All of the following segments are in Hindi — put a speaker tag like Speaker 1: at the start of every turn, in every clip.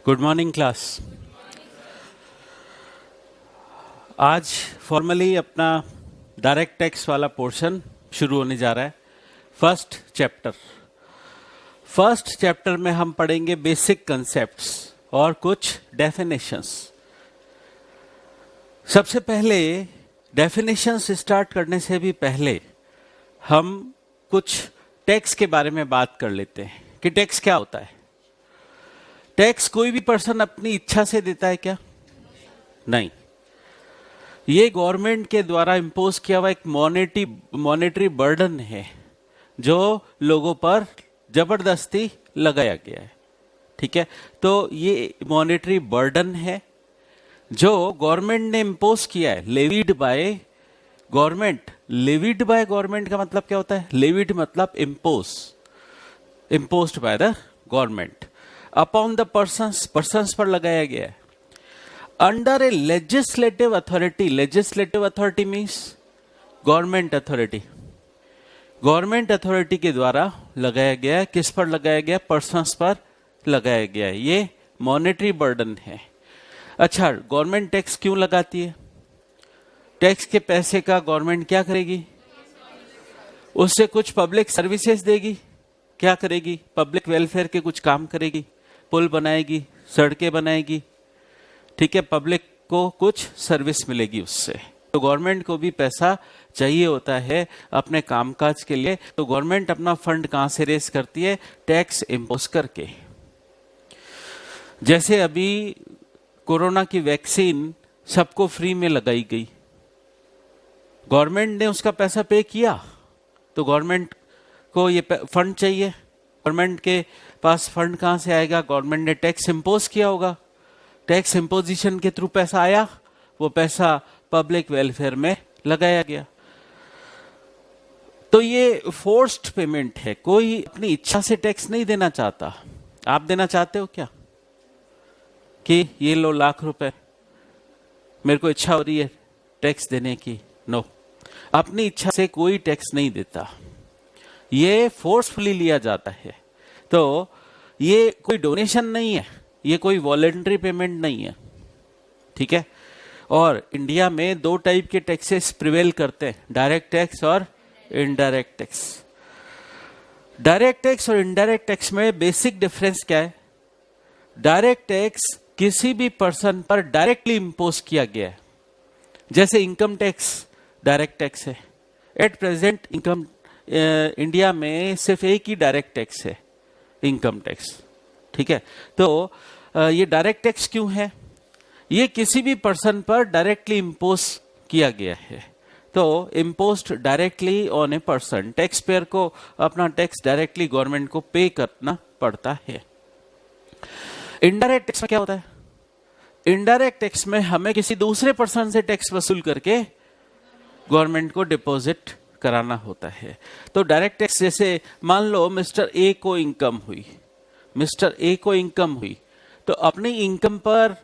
Speaker 1: Good morning class. आज फॉर्मली अपना डायरेक्ट टैक्स वाला पोर्शन शुरू होने जा रहा है। फर्स्ट चैप्टर में हम पढ़ेंगे बेसिक कंसेप्ट्स और कुछ डेफिनेशंस। सबसे पहले डेफिनेशंस स्टार्ट करने से भी पहले हम कुछ टैक्स के बारे में बात कर लेते हैं कि टैक्स क्या होता है। टैक्स कोई भी पर्सन अपनी इच्छा से देता है क्या? नहीं, ये गवर्नमेंट के द्वारा इम्पोज किया हुआ एक मॉनेटरी बर्डन है जो लोगों पर जबरदस्ती लगाया गया है। ठीक है, तो ये मॉनेटरी बर्डन है जो गवर्नमेंट ने इम्पोज किया है, levied by government. Levied by government का मतलब क्या होता है? लेविड मतलब imposed by the government upon the persons पर लगाया गया है अंडर ए legislative authority. Legislative authority means government authority. Government authority के द्वारा लगाया गया है। किस पर लगाया गया? पर्सन्स पर लगाया गया है। ये मॉनेटरी बर्डन है। अच्छा, गवर्नमेंट टैक्स क्यों लगाती है? टैक्स के पैसे का गवर्नमेंट क्या करेगी? उससे कुछ पब्लिक सर्विसेज देगी। क्या करेगी? पब्लिक वेलफेयर के कुछ काम करेगी, पुल बनाएगी, सड़कें बनाएगी। ठीक है, पब्लिक को कुछ सर्विस मिलेगी उससे। तो गवर्नमेंट को भी पैसा चाहिए होता है अपने कामकाज के लिए। तो गवर्नमेंट अपना फंड कहां से रेस करती है? टैक्स इंपोज करके। जैसे अभी कोरोना की वैक्सीन सबको फ्री में लगाई गई, गवर्नमेंट ने उसका पैसा पे किया, तो गवर्नमेंट को ये फंड चाहिए। गवर्नमेंट के पास फंड कहां से आएगा? गवर्नमेंट ने टैक्स इंपोज किया होगा। टैक्स इंपोजिशन के थ्रू पैसा आया, वो पैसा पब्लिक वेलफेयर में लगाया गया। तो ये फोर्स्ड पेमेंट है। कोई अपनी इच्छा से टैक्स नहीं देना चाहता। आप देना चाहते हो क्या कि ये लो लाख रुपए, मेरे को इच्छा हो रही है टैक्स देने की? नो, अपनी इच्छा से कोई टैक्स नहीं देता, ये फोर्सफुली लिया जाता है। तो ये कोई डोनेशन नहीं है, ये कोई वॉलेंटरी पेमेंट नहीं है। ठीक है, और इंडिया में दो टाइप के टैक्सेस प्रिवेल करते हैं, डायरेक्ट टैक्स और इनडायरेक्ट टैक्स। डायरेक्ट टैक्स और इनडायरेक्ट टैक्स में बेसिक डिफरेंस क्या है? डायरेक्ट टैक्स किसी भी पर्सन पर डायरेक्टली इंपोज किया गया है। जैसे इनकम टैक्स डायरेक्ट टैक्स है। एट प्रेजेंट इनकम इंडिया में सिर्फ एक ही डायरेक्ट टैक्स है, इनकम टैक्स। ठीक है, तो ये डायरेक्ट टैक्स क्यों है? ये किसी भी पर्सन पर डायरेक्टली इंपोज किया गया है। तो imposed directly on a person. Tax payer को अपना टैक्स डायरेक्टली गवर्नमेंट को पे करना पड़ता है। इनडायरेक्ट टैक्स में क्या होता है? इनडायरेक्ट टैक्स में हमें किसी दूसरे पर्सन से टैक्स वसूल करके गवर्नमेंट को डिपॉजिट कराना होता है। तो डायरेक्ट टैक्स जैसे मान लो मिस्टर ए को इनकम हुई, तो अपनी इनकम पर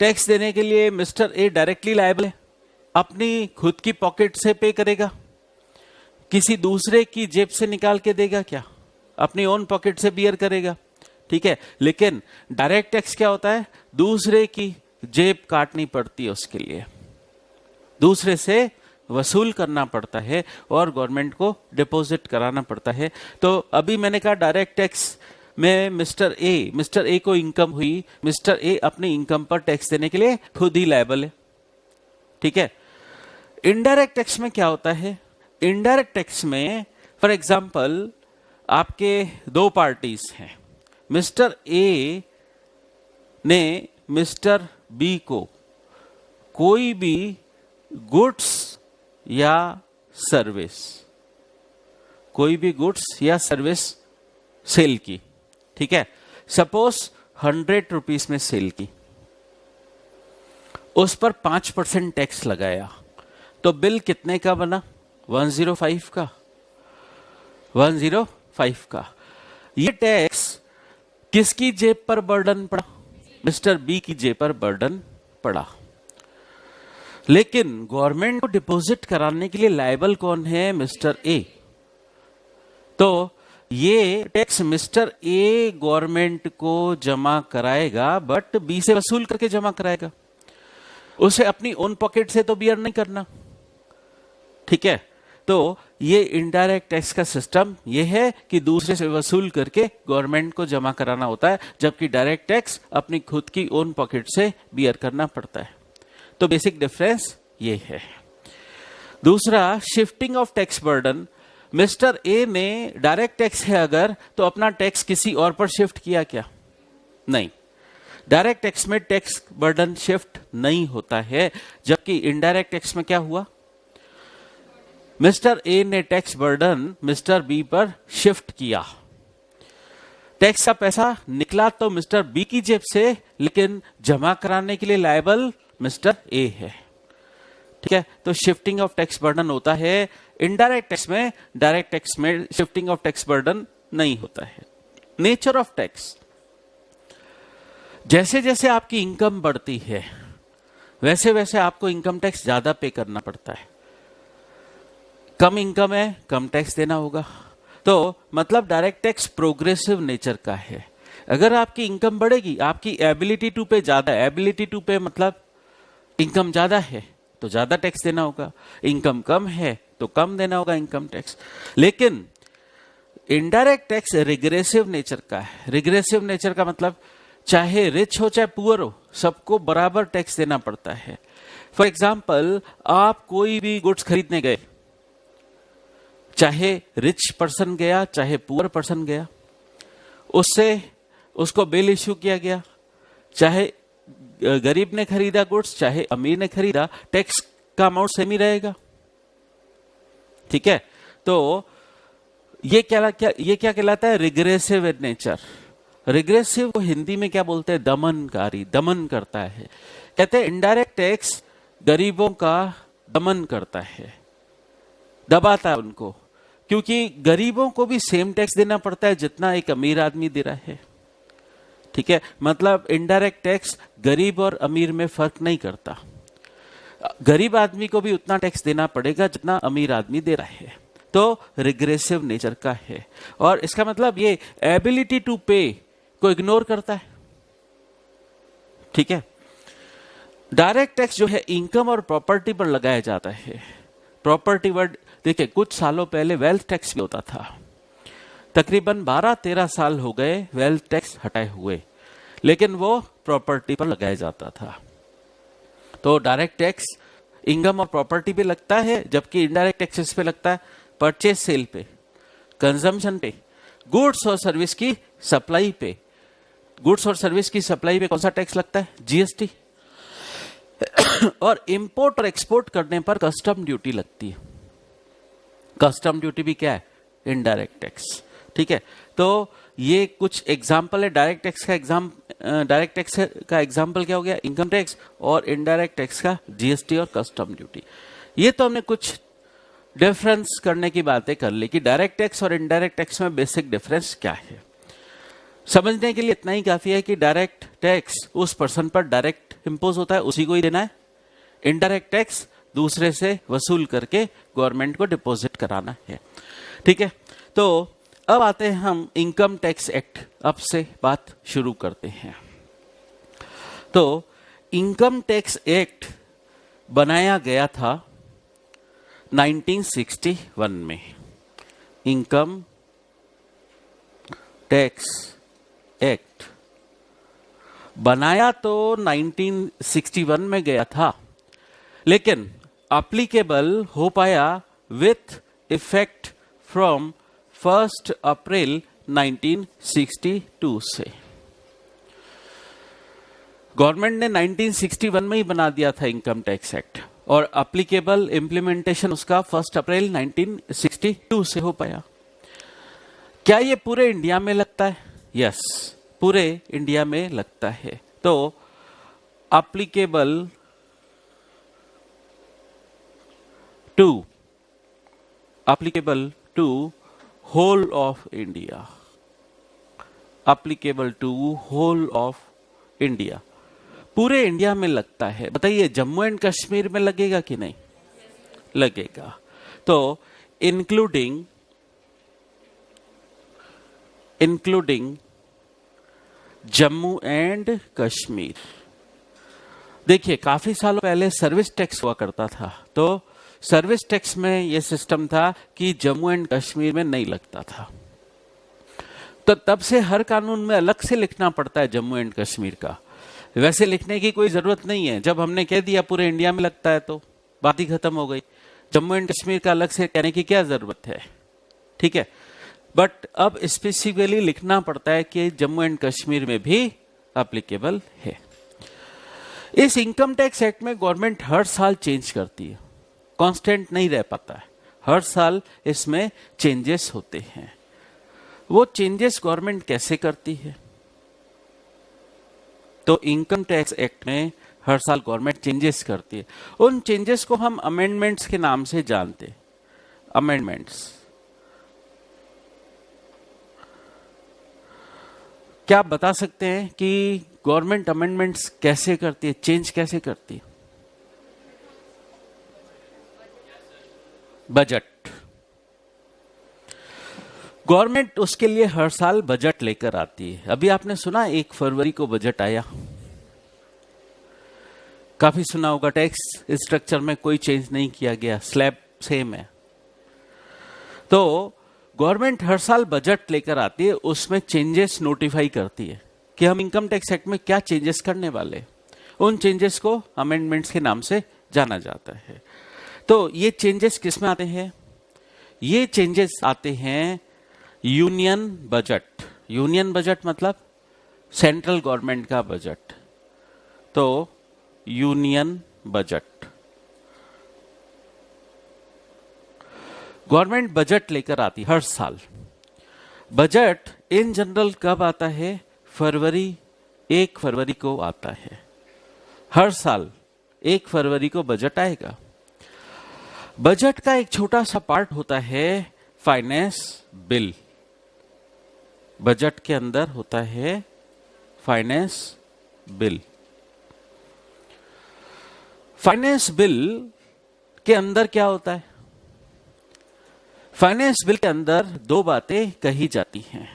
Speaker 1: टैक्स देने के लिए मिस्टर ए डायरेक्टली लायबल है। अपनी खुद की पॉकेट से पे करेगा? किसी दूसरे की जेब से निकाल के देगा क्या? अपनी ओन पॉकेट से बियर करेगा। ठीक है, लेकिन डायरेक्ट टैक्स क्या होता है? दूसरे की जेब काटनी पड़ती है, उसके लिए दूसरे से वसूल करना पड़ता है और गवर्नमेंट को डिपॉजिट कराना पड़ता है। तो अभी मैंने कहा डायरेक्ट टैक्स में मिस्टर ए को इनकम हुई, मिस्टर ए अपनी इनकम पर टैक्स देने के लिए खुद ही लायबल है। ठीक है, इनडायरेक्ट टैक्स में क्या होता है? इनडायरेक्ट टैक्स में फॉर एग्जांपल आपके दो पार्टीज हैं। मिस्टर ए ने मिस्टर बी को कोई भी गुड्स या सर्विस सेल की। ठीक है, सपोज 100 रुपीज में सेल की, उस पर 5% टैक्स लगाया, तो बिल कितने का बना? 105 का। ये टैक्स किसकी जेब पर बर्डन पड़ा? मिस्टर बी की जेब पर बर्डन पड़ा। लेकिन गवर्नमेंट को डिपॉजिट कराने के लिए लायबल कौन है? Mister A. तो ये टैक्स मिस्टर ए गवर्नमेंट को जमा कराएगा, बट बी से वसूल करके जमा कराएगा। उसे अपनी ओन पॉकेट से तो बियर नहीं करना, ठीक है। तो ये इनडायरेक्ट टैक्स का सिस्टम ये है कि दूसरे से वसूल करके गवर्नमेंट को जमा कराना होता है, जबकि डायरेक्ट टैक्स अपनी खुद की ओन पॉकेट से बियर करना पड़ता है। तो बेसिक डिफरेंस ये है। दूसरा, shifting of tax burden. Mister A ने डायरेक्ट टैक्स है अगर, तो अपना टैक्स किसी और पर शिफ्ट किया क्या? नहीं। डायरेक्ट टैक्स में टैक्स बर्डन शिफ्ट नहीं होता है, जबकि इनडायरेक्ट टैक्स में क्या हुआ? मिस्टर ए ने टैक्स बर्डन मिस्टर बी पर शिफ्ट किया। टैक्स का पैसा निकला तो मिस्टर बी की जेब से, लेकिन जमा कराने के लिए लायबल मिस्टर ए है, ठीक है। तो शिफ्टिंग ऑफ टैक्स बर्डन होता है इनडायरेक्ट टैक्स में, डायरेक्ट टैक्स में शिफ्टिंग ऑफ टैक्स बर्डन नहीं होता है। नेचर ऑफ टैक्स, जैसे जैसे आपकी इनकम बढ़ती है वैसे वैसे आपको इनकम टैक्स ज्यादा पे करना पड़ता है। कम इनकम है, कम टैक्स देना होगा। तो मतलब डायरेक्ट टैक्स प्रोग्रेसिव नेचर का है। अगर आपकी इनकम बढ़ेगी, आपकी एबिलिटी टू पे ज्यादा है, एबिलिटी टू पे मतलब इनकम ज्यादा है तो ज्यादा टैक्स देना होगा, इनकम कम है तो कम देना होगा इनकम टैक्स। लेकिन इनडायरेक्ट टैक्स रिग्रेसिव नेचर का है। रिग्रेसिव नेचर का मतलब चाहे रिच हो चाहे पुअर हो, सबको बराबर टैक्स देना पड़ता है। फॉर एग्जाम्पल, आप कोई भी गुड्स खरीदने गए, चाहे रिच पर्सन गया चाहे पुअर पर्सन गया, उसको बिल इश्यू किया गया, चाहे गरीब ने खरीदा गुड्स चाहे अमीर ने खरीदा, टैक्स का अमाउंट सेम ही रहेगा, ठीक है। तो ये क्या कहलाता है? Regressive nature. रिग्रेसिव को हिंदी में क्या बोलते हैं? दमनकारी, दमन करता है। कहते हैं इनडायरेक्ट टैक्स गरीबों का दमन करता है, दबाता है उनको, क्योंकि गरीबों को भी सेम टैक्स देना पड़ता है जितना एक अमीर आदमी दे रहा है, ठीक है। मतलब इनडायरेक्ट टैक्स गरीब और अमीर में फर्क नहीं करता। गरीब आदमी को भी उतना टैक्स देना पड़ेगा जितना अमीर आदमी दे रहा है। तो रिग्रेसिव नेचर का है, और इसका मतलब ये एबिलिटी टू पे को इग्नोर करता है, ठीक है। डायरेक्ट टैक्स जो है इनकम और प्रॉपर्टी पर लगाया जाता है। प्रॉपर्टी वर्ड देखिए, कुछ सालों पहले वेल्थ टैक्स भी होता था, तकरीबन 12-13 साल हो गए वेल्थ टैक्स हटाए हुए, लेकिन वो प्रॉपर्टी पर लगाया जाता था। तो डायरेक्ट टैक्स इनकम और प्रॉपर्टी पे लगता है, जबकि इनडायरेक्ट टैक्स इस पे लगता है परचेज सेल पे, कंजम्पशन पे, गुड्स और सर्विस की सप्लाई पे। गुड्स और सर्विस की सप्लाई पे कौन सा टैक्स लगता है? जीएसटी। और इंपोर्ट और एक्सपोर्ट करने पर कस्टम ड्यूटी लगती है। कस्टम ड्यूटी भी क्या है? इनडायरेक्ट टैक्स, ठीक है। तो ये कुछ एग्जाम्पल है डायरेक्ट टैक्स का। डायरेक्ट टैक्स का एग्जाम्पल क्या हो गया? इनकम टैक्स, और इनडायरेक्ट टैक्स का जीएसटी और कस्टम ड्यूटी। ये तो हमने कुछ डिफरेंस करने की बातें कर ली कि डायरेक्ट टैक्स और इनडायरेक्ट टैक्स में बेसिक डिफरेंस क्या है। समझने के लिए इतना ही काफी है कि डायरेक्ट टैक्स उस पर्सन पर डायरेक्ट इंपोज होता है, उसी को ही देना है। इनडायरेक्ट टैक्स दूसरे से वसूल करके गवर्नमेंट को डिपॉजिट कराना है, ठीक है। तो अब आते हैं हम इनकम टैक्स एक्ट, अब से बात शुरू करते हैं। तो इनकम टैक्स एक्ट बनाया गया था 1961 में। इनकम टैक्स एक्ट बनाया तो 1961 में गया था, लेकिन एप्लीकेबल हो पाया विथ इफेक्ट फ्रॉम 1 अप्रैल 1962 से। गवर्नमेंट ने 1961 में ही बना दिया था इनकम टैक्स एक्ट, और एप्लीकेबल इंप्लीमेंटेशन उसका 1 अप्रैल 1962 से हो पाया। क्या ये पूरे इंडिया में लगता है? यस, पूरे इंडिया में लगता है। तो applicable to whole of India, applicable to whole of India, पूरे इंडिया में लगता है। बताइए जम्मू एंड कश्मीर में लगेगा कि नहीं? लगेगा। तो including including Jammu and Kashmir. देखिए, काफी सालों पहले सर्विस टैक्स हुआ करता था, तो सर्विस टैक्स में यह सिस्टम था कि जम्मू एंड कश्मीर में नहीं लगता था। तो तब से हर कानून में अलग से लिखना पड़ता है जम्मू एंड कश्मीर का। वैसे लिखने की कोई जरूरत नहीं है, जब हमने कह दिया पूरे इंडिया में लगता है तो बात ही खत्म हो गई। जम्मू एंड कश्मीर का अलग से कहने की क्या जरूरत है, ठीक है। बट अब स्पेसिफिकली लिखना पड़ता है कि जम्मू एंड कश्मीर में भी एप्लीकेबल है। इस इनकम टैक्स एक्ट में गवर्नमेंट हर साल चेंज करती है, कांस्टेंट नहीं रह पाता है, हर साल इसमें चेंजेस होते हैं। वो चेंजेस गवर्नमेंट कैसे करती है? तो इनकम टैक्स एक्ट में हर साल गवर्नमेंट चेंजेस करती है। उन चेंजेस को हम अमेंडमेंट्स के नाम से जानते हैं। अमेंडमेंट्स क्या आप बता सकते हैं कि गवर्नमेंट अमेंडमेंट्स कैसे करती है, चेंज कैसे करती है? बजट। गवर्नमेंट उसके लिए हर साल बजट लेकर आती है। अभी आपने सुना 1 फरवरी को बजट आया, काफी सुना होगा। टैक्स स्ट्रक्चर में कोई चेंज नहीं किया गया, स्लैब सेम है। तो गवर्नमेंट हर साल बजट लेकर आती है, उसमें चेंजेस नोटिफाई करती है कि हम इनकम टैक्स एक्ट में क्या चेंजेस करने वाले। उन चेंजेस को अमेंडमेंट्स के नाम से जाना जाता है। तो ये चेंजेस किस में आते हैं? ये चेंजेस आते हैं यूनियन बजट। यूनियन बजट मतलब सेंट्रल गवर्नमेंट का बजट। तो यूनियन बजट, गवर्नमेंट बजट लेकर आती हर साल। बजट इन जनरल कब आता है? फरवरी, 1 फरवरी को आता है। हर साल 1 फरवरी को बजट आएगा। बजट का एक छोटा सा पार्ट होता है फाइनेंस बिल। बजट के अंदर होता है फाइनेंस बिल। फाइनेंस बिल के अंदर क्या होता है? फाइनेंस बिल के अंदर 2 बातें कही जाती हैं।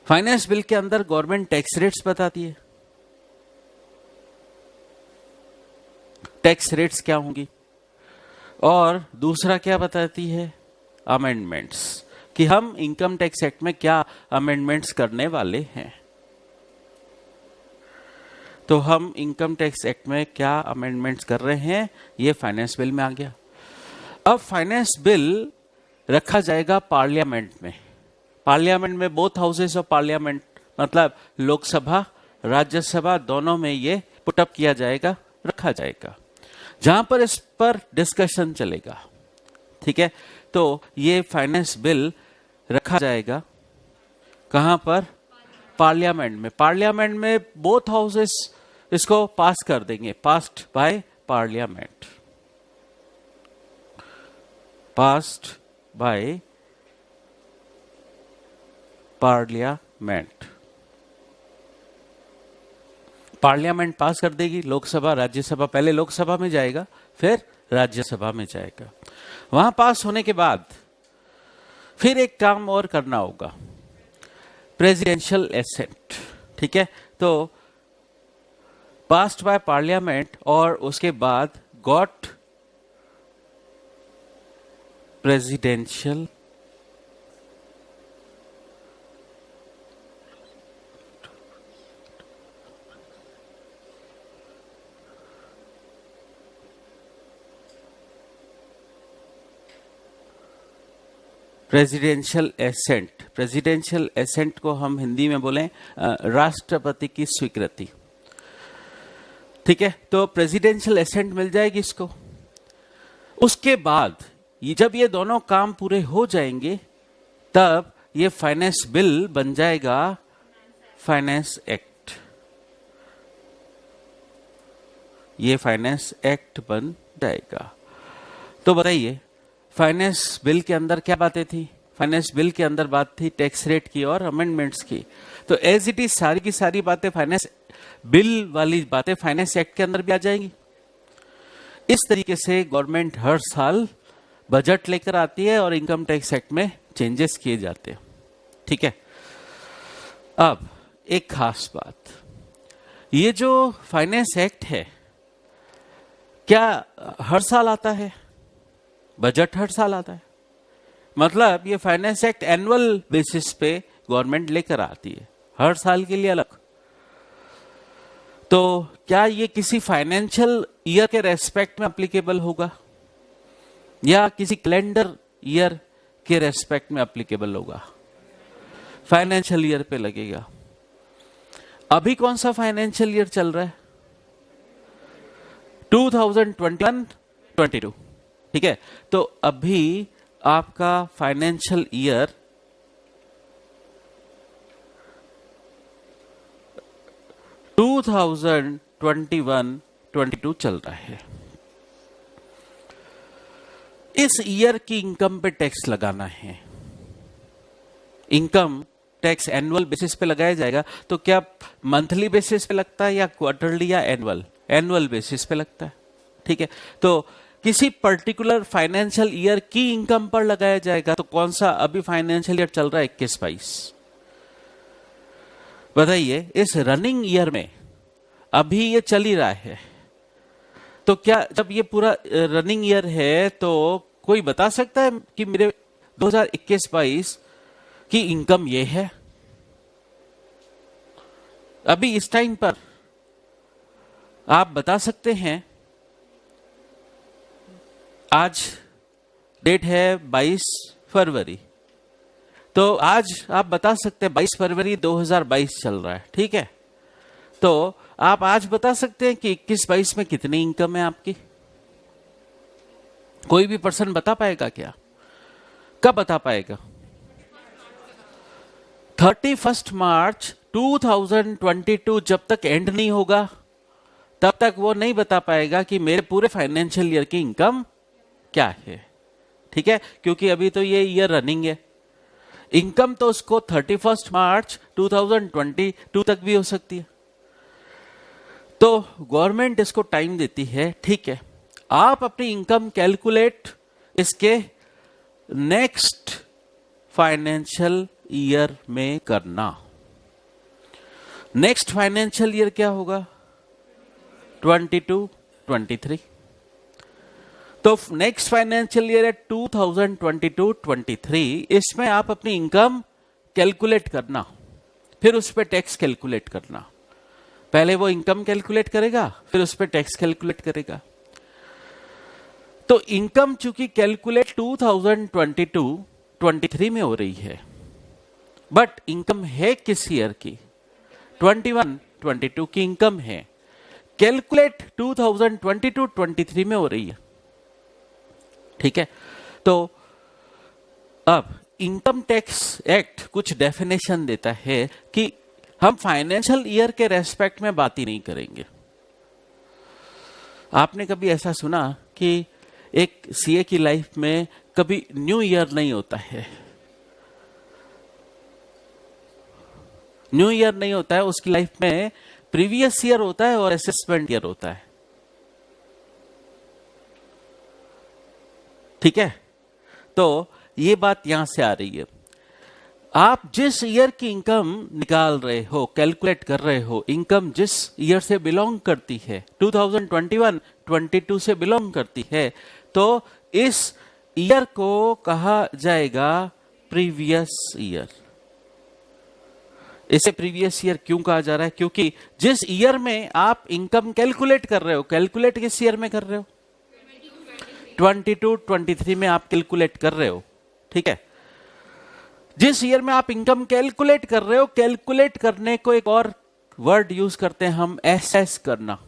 Speaker 1: फाइनेंस बिल के अंदर गवर्नमेंट टैक्स रेट्स बताती है। टैक्स रेट्स क्या होंगी? और दूसरा क्या बताती है? अमेंडमेंट्स, कि हम इनकम टैक्स एक्ट में क्या अमेंडमेंट्स करने वाले हैं। तो हम इनकम टैक्स एक्ट में क्या अमेंडमेंट्स कर रहे हैं, ये फाइनेंस बिल में आ गया। अब फाइनेंस बिल रखा जाएगा पार्लियामेंट में। पार्लियामेंट में बोथ हाउसेस ऑफ पार्लियामेंट, मतलब लोकसभा राज्यसभा दोनों में ये पुटअप किया जाएगा, रखा जाएगा, जहां पर इस पर डिस्कशन चलेगा। ठीक है, तो ये फाइनेंस बिल रखा जाएगा कहां पर? पार्लियामेंट में। पार्लियामेंट में बोथ हाउसेस इसको पास कर देंगे, passed by parliament, passed by parliament. Parliament पास कर देगी, लोकसभा राज्यसभा, पहले लोकसभा में जाएगा फिर राज्यसभा में जाएगा। वहां पास होने के बाद फिर एक काम और करना होगा, प्रेसिडेंशियल एसेंट। ठीक है, तो पास्ड बाय पार्लियामेंट और उसके बाद got presidential presidential assent. Presidential assent को हम हिंदी में बोलें राष्ट्रपति की स्वीकृति। ठीक है, तो प्रेसिडेंशियल एसेंट मिल जाएगी इसको। उसके बाद जब ये दोनों काम पूरे हो जाएंगे तब ये फाइनेंस बिल बन जाएगा फाइनेंस एक्ट। ये फाइनेंस एक्ट बन जाएगा। तो बताइए, फाइनेंस बिल के अंदर क्या बातें थी? फाइनेंस बिल के अंदर बात थी टैक्स रेट की और अमेंडमेंट्स की। तो एज इट इज सारी की सारी बातें फाइनेंस बिल वाली बातें फाइनेंस एक्ट के अंदर भी आ जाएंगी। इस तरीके से गवर्नमेंट हर साल बजट लेकर आती है और इनकम टैक्स एक्ट में चेंजेस किए जाते हैं। ठीक है। अब एक खास बात, ये जो फाइनेंस एक्ट है क्या हर साल आता है? बजट हर साल आता है, मतलब ये फाइनेंस एक्ट एनुअल बेसिस पे गवर्नमेंट लेकर आती है, हर साल के लिए अलग। तो क्या ये किसी फाइनेंशियल ईयर के रेस्पेक्ट में एप्लीकेबल होगा या किसी कैलेंडर ईयर के रेस्पेक्ट में एप्लीकेबल होगा? फाइनेंशियल ईयर पे लगेगा। अभी कौन सा फाइनेंशियल ईयर चल रहा है? 2021-22, ठीक है। तो अभी आपका फाइनेंशियल ईयर 2021-22 चल रहा है। इस ईयर की इनकम पे टैक्स लगाना है। इनकम टैक्स एनुअल बेसिस पे लगाया जाएगा, तो क्या मंथली बेसिस पे लगता है या क्वार्टरली या एनुअल? एनुअल बेसिस पे लगता है, ठीक है। तो किसी पर्टिकुलर फाइनेंशियल ईयर की इनकम पर लगाया जाएगा। तो कौन सा अभी फाइनेंशियल ईयर चल रहा है? 21-22। बताइए, इस रनिंग ईयर में अभी ये चल ही रहा है, तो क्या जब ये पूरा रनिंग ईयर है तो कोई बता सकता है कि मेरे 2021-22 की इनकम ये है? अभी इस टाइम पर आप बता सकते हैं? आज डेट है 22 फरवरी, तो आज आप बता सकते हैं 22 फरवरी 2022 चल रहा है, ठीक है। तो आप आज बता सकते हैं कि 21-22 में कितनी इनकम है आपकी? कोई भी पर्सन बता पाएगा क्या? कब बता पाएगा? 31 मार्च 2022 जब तक एंड नहीं होगा तब तक वो नहीं बता पाएगा कि मेरे पूरे फाइनेंशियल ईयर की इनकम क्या है, ठीक है। क्योंकि अभी तो ये ईयर रनिंग है। इनकम तो उसको 31 मार्च 2022 तक भी हो सकती है। तो गवर्नमेंट इसको टाइम देती है, ठीक है। आप अपनी इनकम कैलकुलेट इसके नेक्स्ट फाइनेंशियल ईयर में करना। नेक्स्ट फाइनेंशियल ईयर क्या होगा? 22-23। तो नेक्स्ट फाइनेंशियल ईयर है 2022-23। इसमें आप अपनी इनकम कैलकुलेट करना, फिर उस पर टैक्स कैलकुलेट करना। पहले वो इनकम कैलकुलेट करेगा, फिर उस पर टैक्स कैलकुलेट करेगा। तो इनकम चूंकि कैलकुलेट 2022-23 में हो रही है, बट इनकम है किस ईयर की? 21-22 की इनकम है, कैलकुलेट 2022-23 में हो रही है, ठीक है। तो अब इनकम टैक्स एक्ट कुछ डेफिनेशन देता है कि हम फाइनेंशियल ईयर के रेस्पेक्ट में बात ही नहीं करेंगे। आपने कभी ऐसा सुना कि एक सीए की लाइफ में कभी न्यू ईयर नहीं होता है? न्यू ईयर नहीं होता है, उसकी लाइफ में प्रीवियस ईयर होता है और असेसमेंट ईयर होता है, ठीक है। तो ये बात यहां से आ रही है। आप जिस ईयर की इनकम निकाल रहे हो, कैलकुलेट कर रहे हो, इनकम जिस ईयर से बिलोंग करती है, 2021-22 से बिलोंग करती है, तो इस ईयर को कहा जाएगा प्रीवियस ईयर। इसे प्रीवियस ईयर क्यों कहा जा रहा है? क्योंकि जिस ईयर में आप इनकम कैलकुलेट कर रहे हो, कैलकुलेट किस ईयर में कर रहे हो? 22-23 में आप कैलकुलेट कर रहे हो, ठीक है। जिस ईयर में आप इनकम कैलकुलेट कर रहे हो, कैलकुलेट करने को एक और वर्ड यूज करते हैं हम, एसेस करना,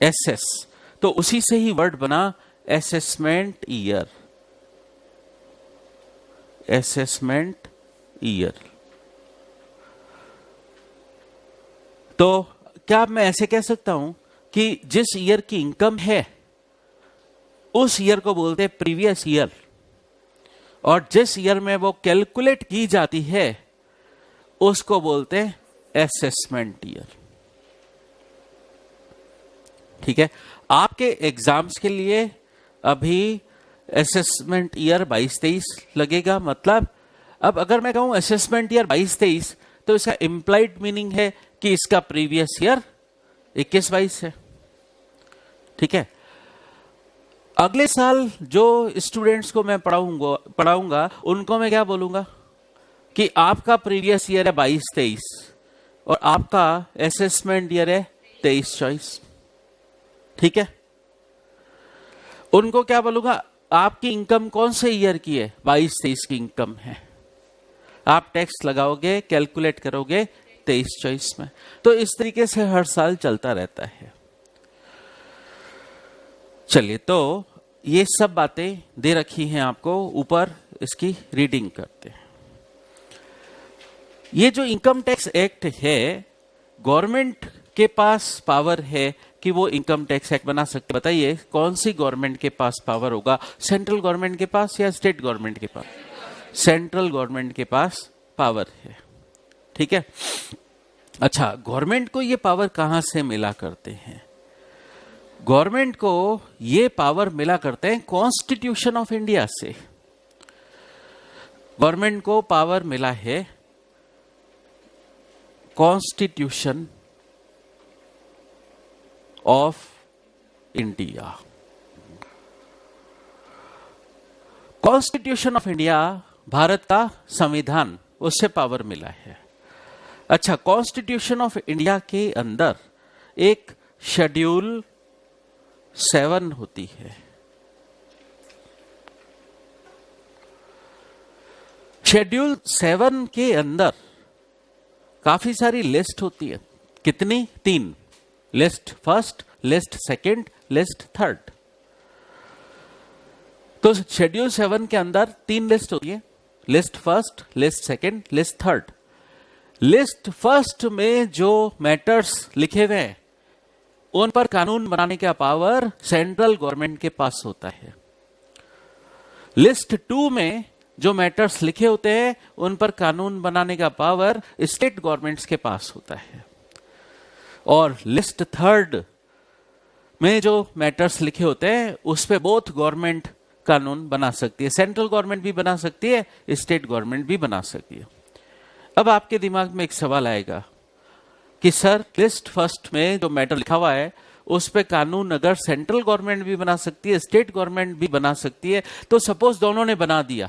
Speaker 1: एसेस। तो उसी से ही वर्ड बना असेसमेंट ईयर, असेसमेंट ईयर। तो क्या मैं ऐसे कह सकता हूं कि जिस ईयर की इनकम है उस ईयर को बोलते हैं प्रीवियस ईयर, और जिस ईयर में वो कैलकुलेट की जाती है उसको बोलते हैं असेसमेंट ईयर, ठीक है। आपके एग्जाम्स के लिए अभी असेसमेंट ईयर 22-23 लगेगा, मतलब अब अगर मैं कहूं असेसमेंट ईयर 22-23, तो इसका इंप्लाइड मीनिंग है कि इसका प्रीवियस ईयर 21-22 है। ठीक है, अगले साल जो स्टूडेंट्स को मैं पढ़ाऊंगा उनको मैं क्या बोलूंगा कि आपका प्रीवियस ईयर है 22-23 और आपका असेसमेंट ईयर है 23-24। ठीक है, उनको क्या बोलूंगा, आपकी इनकम कौन से ईयर की है, 22-23 की इनकम है। आप टैक्स लगाओगे, कैलकुलेट करोगे 23-24 में। तो इस तरीके से हर साल चलता रहता है। चलिए, तो ये सब बातें दे रखी हैं आपको, ऊपर इसकी रीडिंग करते हैं। ये जो इनकम टैक्स एक्ट है, गवर्नमेंट के पास पावर है कि वो इनकम टैक्स एक्ट बना सकते। बताइए कौन सी गवर्नमेंट के पास पावर होगा, सेंट्रल गवर्नमेंट के पास या स्टेट गवर्नमेंट के पास? सेंट्रल गवर्नमेंट के पास पावर है। ठीक है, अच्छा, गवर्नमेंट को ये पावर कहां से मिला करते हैं? गवर्नमेंट को ये पावर मिला करते हैं कॉन्स्टिट्यूशन ऑफ इंडिया से। गवर्नमेंट को पावर मिला है constitution of India. Constitution of India Bharat का संविधान, उससे पावर मिला है। अच्छा, कॉन्स्टिट्यूशन ऑफ इंडिया के अंदर एक शेड्यूल 7 होती है। शेड्यूल 7 के अंदर काफी सारी लिस्ट होती है। कितनी? 3 list, first, list second, list third. तो शेड्यूल 7 के अंदर 3 लिस्ट होती है, list first, list second, list third. List first में जो मैटर्स लिखे हुए हैं उन पर कानून बनाने का पावर सेंट्रल गवर्नमेंट के पास होता है। लिस्ट 2 में जो मैटर्स लिखे होते हैं उन पर कानून बनाने का पावर स्टेट गवर्नमेंट्स के पास होता है। और लिस्ट 3 में जो मैटर्स लिखे होते हैं उस पे बोथ गवर्नमेंट कानून बना सकती है। सेंट्रल गवर्नमेंट भी बना सकती है, स्टेट गवर्नमेंट भी बना सकती है। अब आपके दिमाग में एक सवाल आएगा कि सर, लिस्ट फर्स्ट में जो मैटर लिखा हुआ है उस पे कानून अगर सेंट्रल गवर्नमेंट भी बना सकती है, स्टेट गवर्नमेंट भी बना सकती है, तो सपोज दोनों ने बना दिया,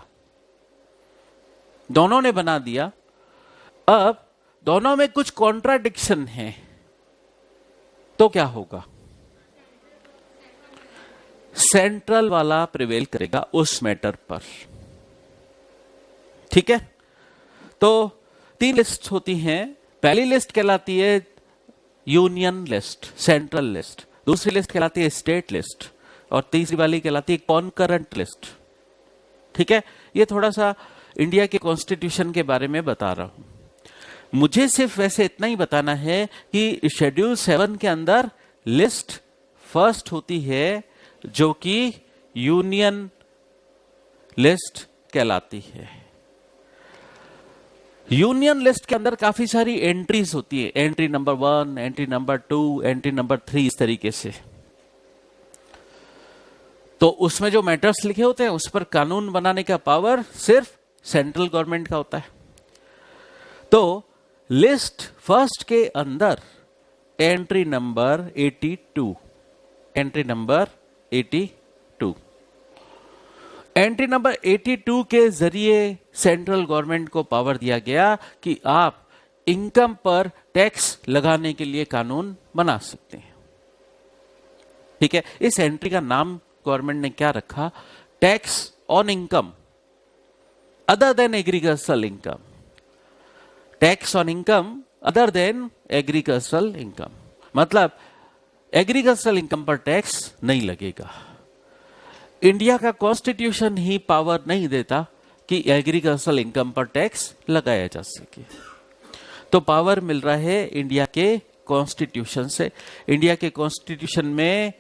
Speaker 1: अब दोनों में कुछ कॉन्ट्राडिक्शन है, तो क्या होगा? सेंट्रल वाला प्रिवेल करेगा उस मैटर पर। ठीक है, तो 3 लिस्ट होती हैं। पहली लिस्ट कहलाती है यूनियन लिस्ट, सेंट्रल लिस्ट। दूसरी लिस्ट कहलाती है स्टेट लिस्ट और तीसरी वाली कहलाती है कॉन्करेंट लिस्ट। ठीक है, ये थोड़ा सा इंडिया के कॉन्स्टिट्यूशन के बारे में बता रहा हूं। मुझे सिर्फ वैसे इतना ही बताना है कि शेड्यूल 7 के अंदर लिस्ट फर्स्ट होती है जो कि यूनियन लिस्ट कहलाती है। यूनियन लिस्ट के अंदर काफी सारी एंट्रीज होती है, entry number 1, entry number 2, entry number 3, इस तरीके से। तो उसमें जो मैटर्स लिखे होते हैं उस पर कानून बनाने का पावर सिर्फ सेंट्रल गवर्नमेंट का होता है। तो लिस्ट फर्स्ट के अंदर entry number 82, entry number 82, entry number 82 के जरिए सेंट्रल गवर्नमेंट को पावर दिया गया कि आप इनकम पर टैक्स लगाने के लिए कानून बना सकते हैं। ठीक है, इस एंट्री का नाम गवर्नमेंट ने क्या रखा? Tax on income other than agricultural income. Tax on income other than agricultural income, मतलब एग्रीकल्चरल इनकम पर टैक्स नहीं लगेगा। इंडिया का कॉन्स्टिट्यूशन ही पावर नहीं देता कि एग्रीकल्चरल इनकम पर टैक्स लगाया जा सके। तो पावर मिल रहा है इंडिया के कॉन्स्टिट्यूशन से। इंडिया के कॉन्स्टिट्यूशन में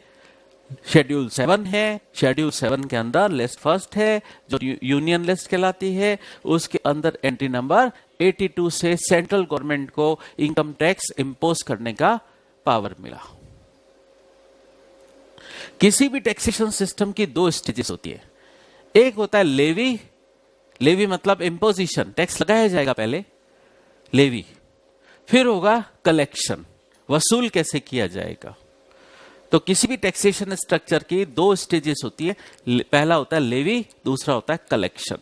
Speaker 1: शेड्यूल 7 है। शेड्यूल 7 के अंदर लिस्ट फर्स्ट है जो यूनियन लिस्ट कहलाती है। उसके अंदर एंट्री नंबर 82 से सेंट्रल गवर्नमेंट को इनकम टैक्स इंपोज करने का पावर मिला। किसी भी टैक्सेशन सिस्टम की 2 स्टेजेस होती है। एक होता है लेवी, लेवी मतलब इम्पोजिशन, टैक्स लगाया जाएगा पहले, लेवी, फिर होगा कलेक्शन, वसूल कैसे किया जाएगा। तो किसी भी टैक्सेशन स्ट्रक्चर की दो स्टेजेस होती है, पहला होता है लेवी, दूसरा होता है कलेक्शन।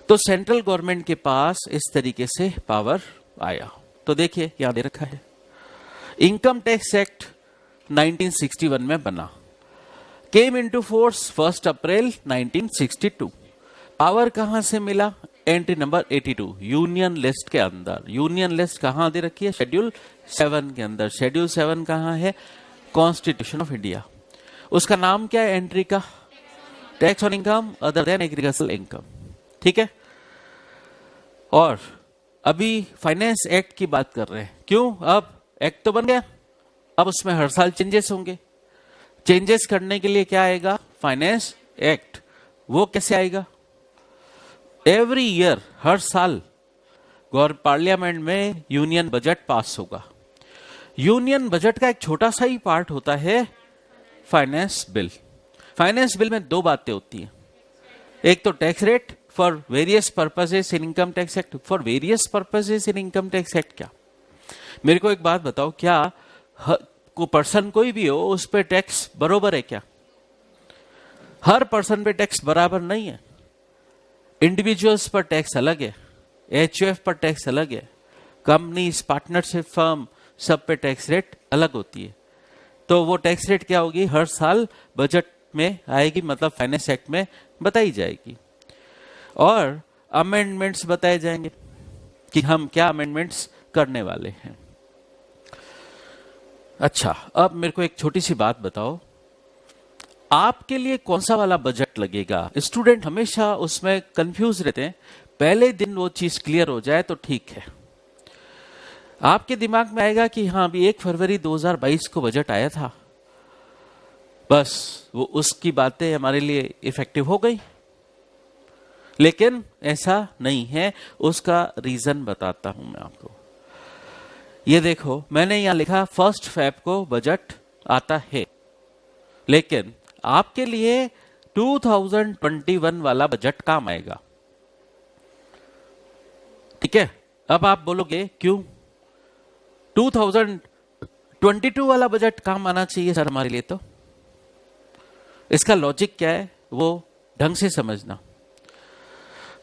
Speaker 1: तो सेंट्रल गवर्नमेंट के पास इस तरीके से पावर आया। तो देखिए यहां दे रखा है, इनकम टैक्स एक्ट 1961 में बना, केम इनटू फोर्स 1 अप्रैल 1962। पावर कहां से मिला? एंट्री नंबर 82 यूनियन लिस्ट के अंदर। यूनियन लिस्ट कहां दे रखी है? शेड्यूल 7 के अंदर। शेड्यूल 7 कहां है? Constitution of India. उसका नाम क्या है एंट्री का? Tax on income other than agricultural income. ठीक है। और अभी फाइनेंस एक्ट की बात कर रहे हैं। क्यों? अब एक्ट तो बन गया, अब उसमें हर साल चेंजेस होंगे। चेंजेस करने के लिए क्या आएगा? Finance act. वो कैसे आएगा? एवरी ईयर, हर साल पार्लियामेंट में यूनियन बजट पास होगा। यूनियन बजट का एक छोटा सा ही पार्ट होता है फाइनेंस बिल। फाइनेंस बिल में दो बातें होती हैं, एक तो tax rate for various purposes in income tax act. For various purposes in income tax act क्या? मेरे को एक बात बताओ, क्या को पर्सन कोई भी हो उस पर टैक्स बरोबर है क्या? हर पर्सन पे टैक्स बराबर नहीं है। इंडिविजुअल्स पर टैक्स अलग है, एचयूएफ पर टैक्स अलग है, कंपनीज, पार्टनरशिप फर्म, सब पे टैक्स रेट अलग होती है। तो वो टैक्स रेट क्या होगी? हर साल बजट में आएगी, मतलब फाइनेंस एक्ट में बताई जाएगी। और अमेंडमेंट्स बताए जाएंगे कि हम क्या अमेंडमेंट्स करने वाले हैं। अच्छा, अब मेरे को एक छोटी सी बात बताओ, आपके लिए कौन सा वाला बजट लगेगा? स्टूडेंट हमेशा उसमें कंफ्यूज रहते हैं, पहले दिन वो चीज क्लियर हो जाए तो ठीक है। आपके दिमाग में आएगा कि हाँ, अभी 1 फरवरी 2022 को बजट आया था, बस वो उसकी बातें हमारे लिए इफेक्टिव हो गई। लेकिन ऐसा नहीं है, उसका रीजन बताता हूं मैं आपको। ये देखो, मैंने यहां लिखा 1 फरवरी को बजट आता है, लेकिन आपके लिए 2021 वाला बजट काम आएगा। ठीक है। अब आप बोलोगे क्यों 2022 वाला बजट काम आना चाहिए सर हमारे लिए? तो इसका लॉजिक क्या है वो ढंग से समझना।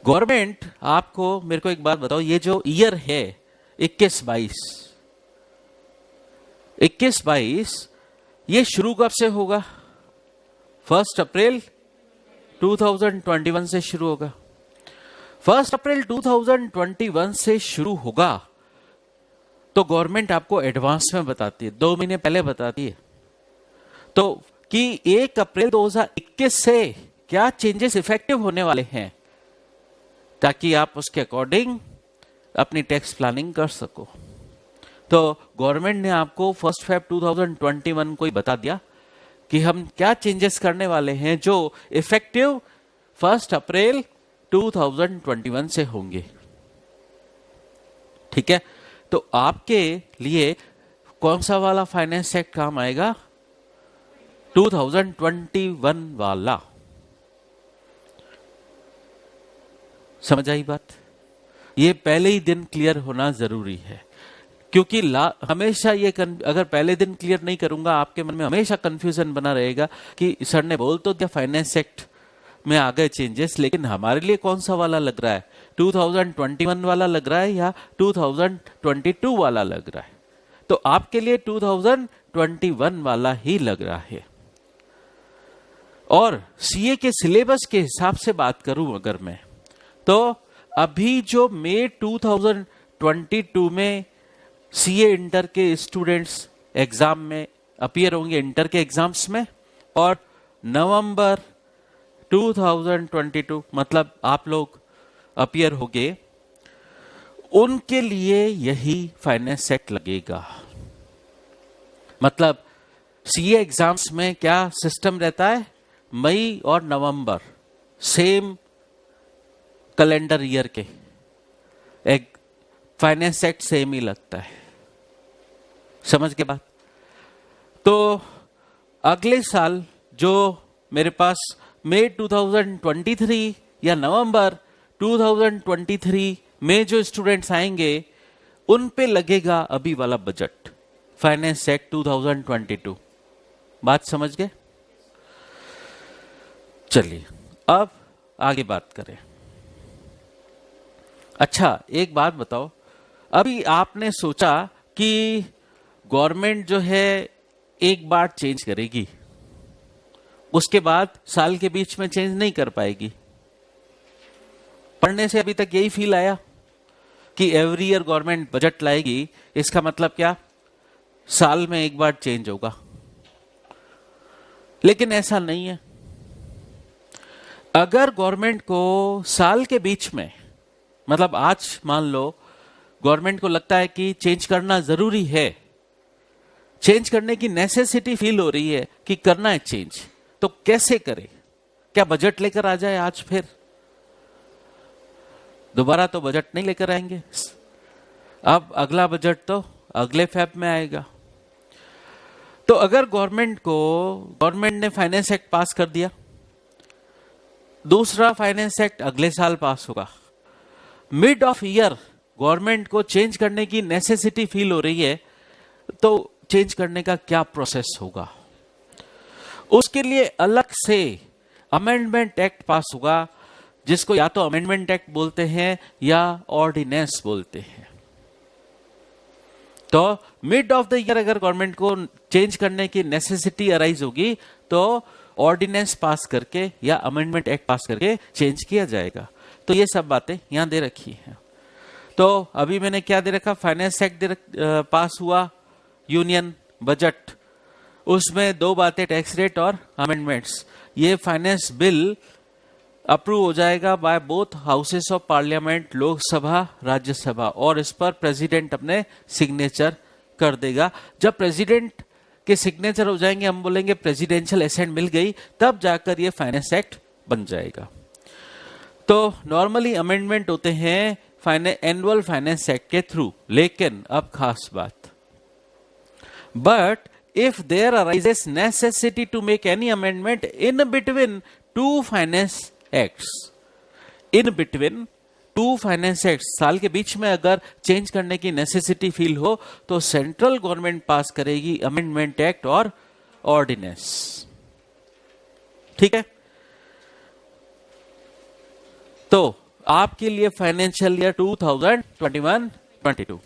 Speaker 1: गवर्नमेंट आपको, मेरे को एक बात बताओ, ये जो ईयर है 21-22, ये शुरू कब से होगा? 1 अप्रैल 2021 से शुरू होगा। 1 अप्रैल 2021 से शुरू होगा तो गवर्नमेंट आपको एडवांस में बताती है, 2 महीने पहले बताती है, तो कि 1 अप्रैल 2021 से क्या चेंजेस इफेक्टिव होने वाले हैं, ताकि आप उसके अकॉर्डिंग अपनी टैक्स प्लानिंग कर सको। तो गवर्नमेंट ने आपको 1 फरवरी 2021 को ही बता दिया कि हम क्या चेंजेस करने वाले हैं जो इफेक्टिव 1 अप्रैल 2021 से होंगे। ठीक है। तो आपके लिए कौन सा वाला फाइनेंस एक्ट काम आएगा? 2021 वाला। समझ आई बात? ये पहले ही दिन क्लियर होना जरूरी है, क्योंकि हमेशा ये अगर पहले दिन क्लियर नहीं करूंगा, आपके मन में हमेशा कंफ्यूजन बना रहेगा कि सर ने बोल तो दिया फाइनेंस एक्ट में आ गए चेंजेस, लेकिन हमारे लिए कौन सा वाला लग रहा है? 2021 वाला लग रहा है या 2022 वाला लग रहा है? तो आपके लिए 2021 वाला ही लग रहा है। और सीए के सिलेबस के हिसाब से बात करूं अगर मैं, तो अभी जो मई 2022 में सीए इंटर के स्टूडेंट्स एग्जाम में अपीयर होंगे, इंटर के एग्जाम्स में, और नवंबर 2022 मतलब आप लोग अपीयर होंगे, उनके लिए यही फाइनेंस एक्ट लगेगा। मतलब सीए एग्जाम्स में क्या सिस्टम रहता है? मई और नवंबर सेम कैलेंडर ईयर के एक फाइनेंस एक्ट सेम ही लगता है। समझ के बाद तो अगले साल जो मेरे पास मई 2023 या नवंबर 2023 में जो स्टूडेंट्स आएंगे उन पे लगेगा अभी वाला बजट, फाइनेंस एक्ट 2022। बात समझ गए? चलिए अब आगे बात करें। अच्छा एक बात बताओ, अभी आपने सोचा कि गवर्नमेंट जो है एक बार चेंज करेगी, उसके बाद साल के बीच में चेंज नहीं कर पाएगी। पढ़ने से अभी तक यही फील आया कि एवरी ईयर गवर्नमेंट बजट लाएगी, इसका मतलब क्या, साल में एक बार चेंज होगा। लेकिन ऐसा नहीं है। अगर गवर्नमेंट को साल के बीच में, मतलब आज मान लो गवर्नमेंट को लगता है कि चेंज करना जरूरी है, चेंज करने की नेसेसिटी फील हो रही है कि करना है चेंज, तो कैसे करे? क्या बजट लेकर आ जाए आज? फिर दोबारा तो बजट नहीं लेकर आएंगे। अब अगला बजट तो अगले फेब में आएगा। तो अगर गवर्नमेंट ने फाइनेंस एक्ट पास कर दिया, दूसरा फाइनेंस एक्ट अगले साल पास होगा, मिड ऑफ ईयर गवर्नमेंट को चेंज करने की नेसेसिटी फील हो रही है, तो चेंज करने का क्या प्रोसेस होगा? उसके लिए अलग से अमेंडमेंट एक्ट पास होगा, जिसको या तो अमेंडमेंट एक्ट बोलते हैं या ऑर्डिनेंस बोलते हैं। तो मिड ऑफ द ईयर अगर गवर्नमेंट को चेंज करने की नेसेसिटी अराइज होगी तो ऑर्डिनेंस पास करके या अमेंडमेंट एक्ट पास करके चेंज किया जाएगा। तो ये सब बातें यहां दे रखी हैं। तो अभी मैंने क्या दे रखा, फाइनेंस एक्ट पास हुआ, यूनियन बजट, उसमें दो बातें, टैक्स रेट और अमेंडमेंट्स। ये फाइनेंस बिल अप्रूव हो जाएगा by both houses of parliament, Lok Sabha Rajya Sabha, और इस पर प्रेसिडेंट अपने सिग्नेचर कर देगा। जब प्रेसिडेंट के सिग्नेचर हो जाएंगे, हम बोलेंगे प्रेसिडेंशियल एसेंट मिल गई, तब जाकर ये फाइनेंस एक्ट बन जाएगा। तो नॉर्मली अमेंडमेंट होते हैं एनुअल फाइनेंस एक्ट के थ्रू। लेकिन अब खास बात, but if there arises necessity to make any amendment in between two finance acts, in between two finance acts, साल के बीच में अगर चेंज करने की नेसेसिटी फील हो तो सेंट्रल गवर्नमेंट पास करेगी अमेंडमेंट एक्ट और ऑर्डिनेंस। ठीक है? तो आपके लिए फाइनेंशियल ईयर 2021-22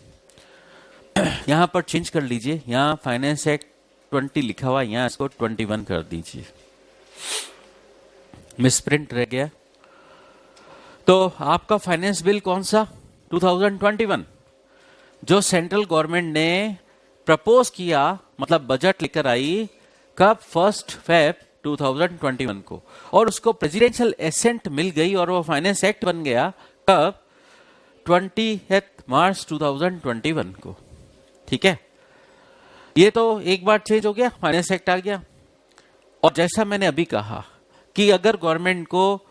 Speaker 1: यहां पर चेंज कर लीजिए, यहां फाइनेंस एक्ट 20 लिखा हुआ, यहां इसको 21 कर दीजिए, मिसप्रिंट रह गया। तो आपका फाइनेंस बिल कौन सा, 2021, जो सेंट्रल गवर्नमेंट ने प्रपोज किया, मतलब बजट लेकर आई, कब, 1 फेब 2021 को, और उसको प्रेसिडेंशियल एसेंट मिल गई और वो फाइनेंस एक्ट बन गया कब, 20 मार्च 2021 को। ठीक है? ये तो एक बार चेंज हो गया, फाइनेंस एक्ट आ गया। और जैसा मैंने अभी कहा कि अगर गवर्नमेंट को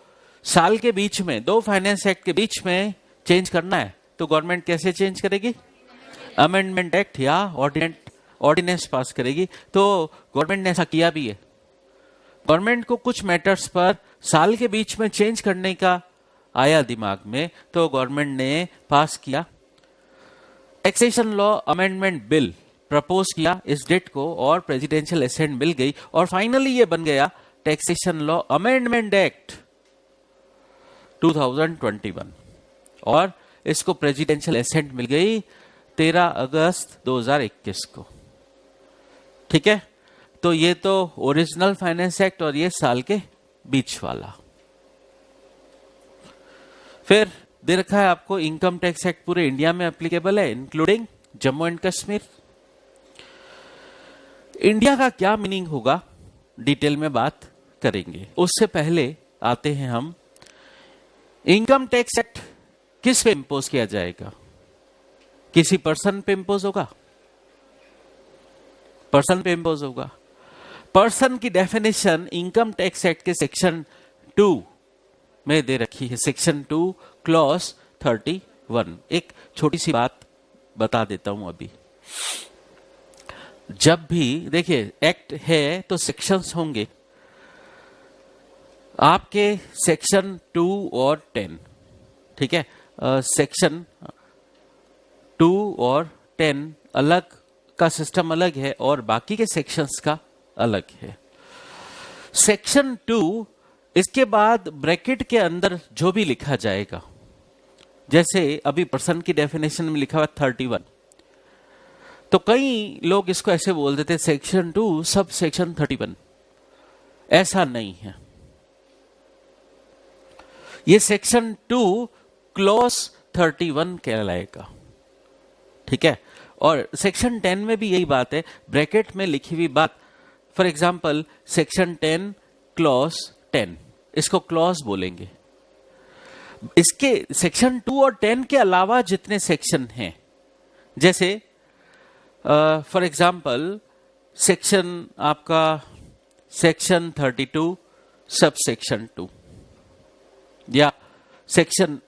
Speaker 1: साल के बीच में, दो फाइनेंस एक्ट के बीच में चेंज करना है, तो गवर्नमेंट कैसे चेंज करेगी, अमेंडमेंट एक्ट या ऑर्डिनेंस पास करेगी। तो गवर्नमेंट ने ऐसा किया भी है। गवर्नमेंट को कुछ मैटर्स पर साल के बीच में चेंज करने का आया दिमाग में, तो गवर्नमेंट ने पास किया taxation law amendment bill, propose किया इस डेट को, और प्रेसिडेंशियल एसेंट मिल गई, और फाइनली ये बन गया टैक्सेशन लॉ अमेंडमेंट एक्ट 2021, और इसको प्रेसिडेंशियल एसेंट मिल गई 13 अगस्त 2021 को। ठीक है? तो ये तो ओरिजिनल फाइनेंस एक्ट और ये साल के बीच वाला। फिर दे रखा है आपको इनकम टैक्स एक्ट पूरे इंडिया में एप्लीकेबल है, including Jammu and Kashmir. India का क्या मीनिंग होगा, डिटेल में बात करेंगे। उससे पहले आते हैं हम, इनकम टैक्स एक्ट किस पे इंपोज किया जाएगा? किसी पर्सन पे इंपोज होगा? पर्सन पे इंपोज होगा। पर्सन की डेफिनेशन इनकम टैक्स एक्ट के सेक्शन 2 में दे रखी है, सेक्शन 2 क्लॉज 31। एक छोटी सी बात बता देता हूं अभी। जब भी देखिए एक्ट है तो सेक्शंस होंगे, आपके सेक्शन 2 और 10, ठीक है, सेक्शन 2 और 10 अलग का सिस्टम अलग है और बाकी के सेक्शंस का अलग है। सेक्शन 2, इसके बाद ब्रैकेट के अंदर जो भी लिखा जाएगा, जैसे अभी पर्सन की डेफिनेशन में लिखा हुआ 31, तो कई लोग इसको ऐसे बोल देते सेक्शन 2 सब सेक्शन 31। ऐसा नहीं है। ये सेक्शन 2 क्लॉज 31 कहलाएगा, ठीक है। और सेक्शन 10 में भी यही बात है, ब्रैकेट में लिखी हुई बात। फॉर एग्जाम्पल सेक्शन 10 क्लॉज 10, इसको क्लॉज बोलेंगे। इसके सेक्शन 2 और 10 के अलावा जितने सेक्शन हैं, जैसे फॉर एग्जाम्पल सेक्शन आपका सेक्शन 32 सब सेक्शन 2, या सेक्शन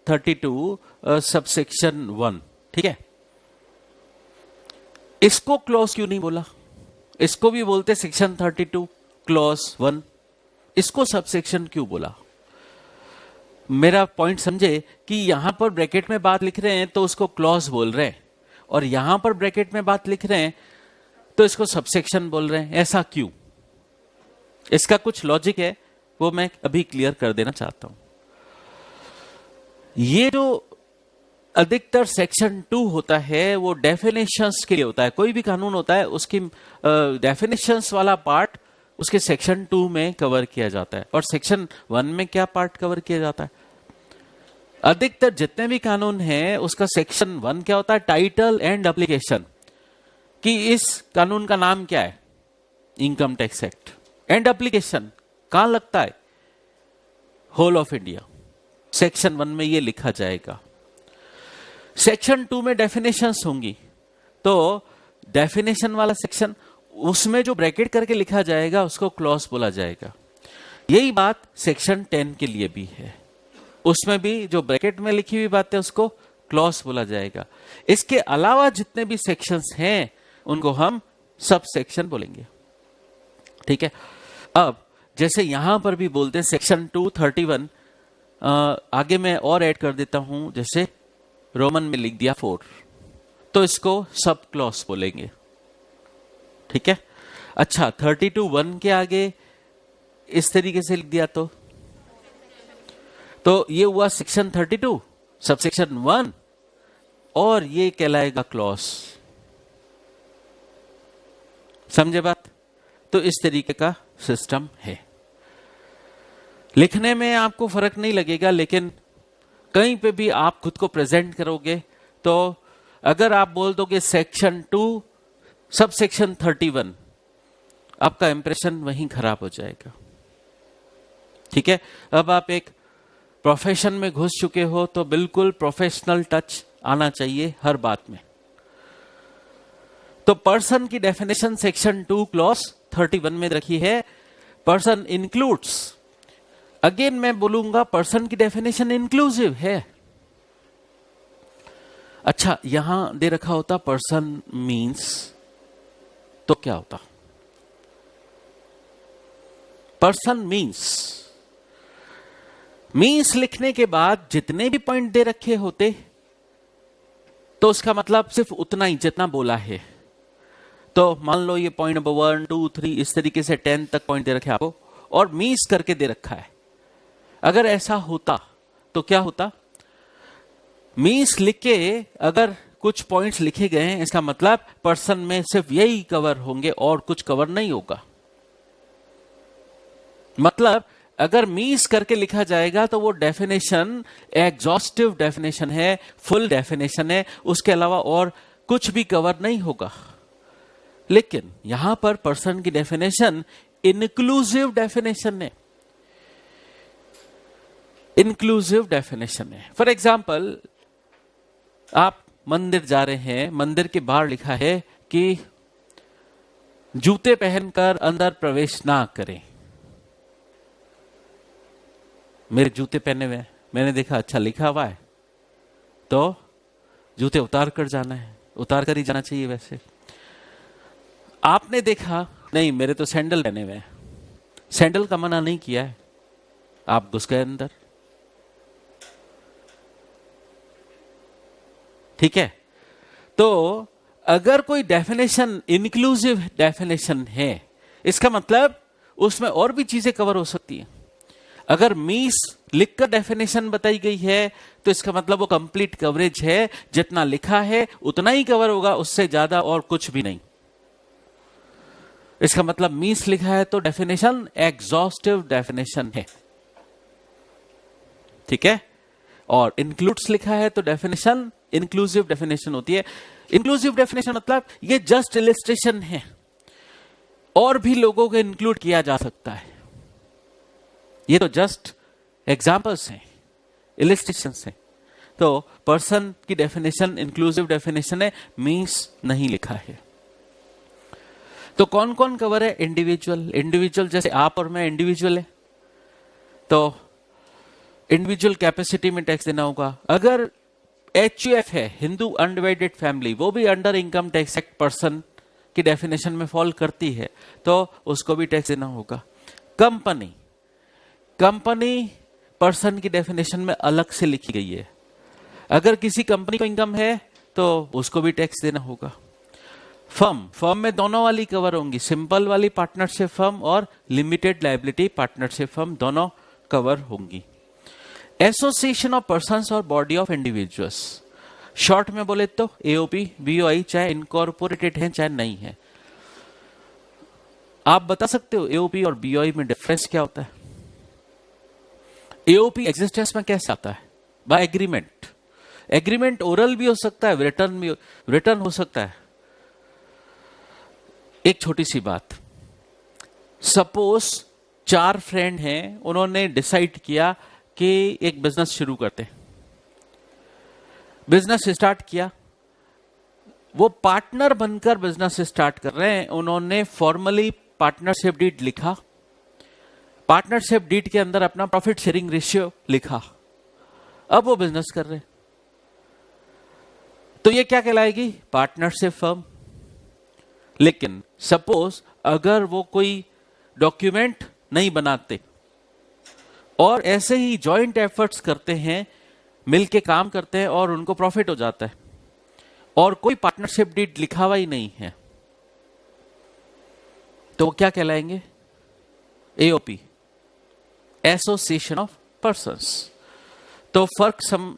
Speaker 1: 32 सब सेक्शन 1, ठीक है। इसको क्लॉज क्यों नहीं बोला? इसको भी बोलते सेक्शन 32 क्लॉज 1, इसको सब सेक्शन क्यों बोला? मेरा पॉइंट समझे कि यहां पर ब्रैकेट में बात लिख रहे हैं तो उसको क्लॉज बोल रहे हैं, और यहां पर ब्रैकेट में बात लिख रहे हैं तो इसको सबसेक्शन बोल रहे हैं। ऐसा क्यों? इसका कुछ लॉजिक है, वो मैं अभी क्लियर कर देना चाहता हूं। ये जो अधिकतर सेक्शन 2 होता है वो डेफिनेशंस के लिए होता है। कोई भी कानून होता है उसकी डेफिनेशंस वाला पार्ट उसके सेक्शन 2 में कवर किया जाता है, और सेक्शन 1 में क्या पार्ट कवर किया जाता है? अधिकतर जितने भी कानून हैं उसका सेक्शन 1 क्या होता है? टाइटल एंड एप्लीकेशन, कि इस कानून का नाम क्या है? Income tax act. And application कहां लगता है? Whole of India. सेक्शन 1 में ये लिखा जाएगा। सेक्शन 2 में डेफिनेशंस होंगी, तो डेफिनेशन वाला सेक्शन, उसमें जो ब्रैकेट करके लिखा जाएगा उसको क्लॉज बोला जाएगा। यही बात सेक्शन 10 के लिए भी है, उसमें भी जो ब्रैकेट में लिखी हुई बात है उसको क्लॉज बोला जाएगा। इसके अलावा जितने भी सेक्शंस हैं उनको हम सब सेक्शन बोलेंगे, ठीक है। अब जैसे यहां पर भी बोलते हैं सेक्शन 231, आगे मैं और ऐड कर देता हूं, जैसे रोमन में लिख दिया 4, तो इसको सब क्लॉज बोलेंगे, ठीक है। अच्छा, 32(1) के आगे इस तरीके से लिख दिया तो ये हुआ सेक्शन 32 सबसेक्शन 1, और ये कहलाएगा क्लॉज। समझे बात? तो इस तरीके का सिस्टम है। लिखने में आपको फर्क नहीं लगेगा, लेकिन कहीं पे भी आप खुद को प्रेजेंट करोगे तो अगर आप बोल दोगे सेक्शन 2 सब सेक्शन 31, आपका इंप्रेशन वहीं खराब हो जाएगा, ठीक है। अब आप एक प्रोफेशन में घुस चुके हो तो बिल्कुल प्रोफेशनल टच आना चाहिए हर बात में। तो पर्सन की डेफिनेशन सेक्शन 2 क्लॉज 31 में रखी है। पर्सन इंक्लूड्स, अगेन मैं बोलूंगा पर्सन की डेफिनेशन इंक्लूसिव है। अच्छा, यहां दे रखा होता पर्सन मीन्स, तो क्या होता? पर्सन मीन्स लिखने के बाद जितने भी पॉइंट दे रखे होते तो उसका मतलब सिर्फ उतना ही जितना बोला है। तो मान लो ये पॉइंट नंबर 1, 2, 3 इस तरीके से 10 तक पॉइंट दे रखे आपको, और मीन्स करके दे रखा है। अगर ऐसा होता तो क्या होता? मीन्स लिख के अगर कुछ पॉइंट्स लिखे गए हैं, इसका मतलब पर्सन में सिर्फ यही कवर होंगे और कुछ कवर नहीं होगा। मतलब अगर मीन्स करके लिखा जाएगा तो वो डेफिनेशन एग्जॉस्टिव डेफिनेशन है, फुल डेफिनेशन है, उसके अलावा और कुछ भी कवर नहीं होगा। लेकिन यहां पर पर्सन की डेफिनेशन इंक्लूसिव डेफिनेशन है, इंक्लूसिव डेफिनेशन है। फॉर एग्जाम्पल, आप मंदिर जा रहे हैं, मंदिर के बाहर लिखा है कि जूते पहनकर अंदर प्रवेश ना करें। मेरे जूते पहने हुए, मैंने देखा अच्छा लिखा हुआ है तो जूते उतार कर जाना है, उतार कर ही जाना चाहिए। वैसे आपने देखा नहीं, मेरे तो सैंडल पहने हुए हैं, सैंडल का मना नहीं किया है, आप घुस गए अंदर। ठीक है, तो अगर कोई डेफिनेशन इंक्लूसिव डेफिनेशन है, इसका मतलब उसमें और भी चीजें कवर हो सकती हैं। अगर मीस लिखकर डेफिनेशन बताई गई है तो इसका मतलब वो कंप्लीट कवरेज है, जितना लिखा है उतना ही कवर होगा, उससे ज्यादा और कुछ भी नहीं। इसका मतलब मीस लिखा है तो डेफिनेशन एग्जॉस्टिव डेफिनेशन है। ठीक है, और इंक्लूड्स लिखा है तो डेफिनेशन इंक्लूसिव डेफिनेशन होती है। इंक्लूसिव डेफिनेशन मतलब ये जस्ट इलिस्ट्रेशन है, और भी लोगों को इंक्लूड किया जा सकता है। ये तो जस्ट एग्जांपल्स हैं, इलिस्ट्रेशंस हैं। तो पर्सन की डेफिनेशन इंक्लूसिव डेफिनेशन है, मीन्स नहीं लिखा है। तो कौन कौन कवर है? इंडिविजुअल। इंडिविजुअल जैसे आप और मैं इंडिविजुअल है, तो इंडिविजुअल कैपेसिटी में टैक्स देना होगा। अगर HUF है, हिंदू अनडिवाइडेड फैमिली, वो भी under income tax act person की डेफिनेशन में फॉल करती है, तो उसको भी टैक्स देना होगा। कंपनी, कंपनी पर्सन की डेफिनेशन में अलग से लिखी गई है। अगर किसी कंपनी को इनकम है तो उसको भी टैक्स देना होगा। फर्म, फर्म में दोनों वाली कवर होंगी, सिंपल वाली पार्टनरशिप फर्म और लिमिटेड लायबिलिटी पार्टनरशिप फर्म, दोनों कवर होंगी। एसोसिएशन ऑफ पर्संस और बॉडी ऑफ इंडिविजुअल्स, शॉर्ट में बोले तो AOP, BOI, चाहे इनकॉर्पोरेटेड है चाहे नहीं है। आप बता सकते हो AOP और BOI में डिफरेंस क्या होता है? AOP एग्जिस्टेंस में कैसे आता है? By agreement. एग्रीमेंट ओरल भी हो सकता है, रिटर्न हो सकता है। एक छोटी सी बात, सपोज 4 फ्रेंड हैं, उन्होंने डिसाइड किया कि एक बिजनेस शुरू करते हैं। बिजनेस स्टार्ट किया, वो पार्टनर बनकर बिजनेस स्टार्ट कर रहे हैं। उन्होंने फॉर्मली पार्टनरशिप डीड लिखा, पार्टनरशिप डीड के अंदर अपना प्रॉफिट शेयरिंग रेशियो लिखा, अब वो बिजनेस कर रहे हैं। तो ये क्या कहलाएगी? Partnership firm. लेकिन सपोज अगर वो कोई डॉक्यूमेंट नहीं बनाते और ऐसे ही जॉइंट एफर्ट्स करते हैं, मिलके काम करते हैं और उनको प्रॉफिट हो जाता है और कोई पार्टनरशिप डीड लिखा हुआ ही नहीं है, तो वो क्या कहलाएंगे? AOP, association of persons. तो फर्क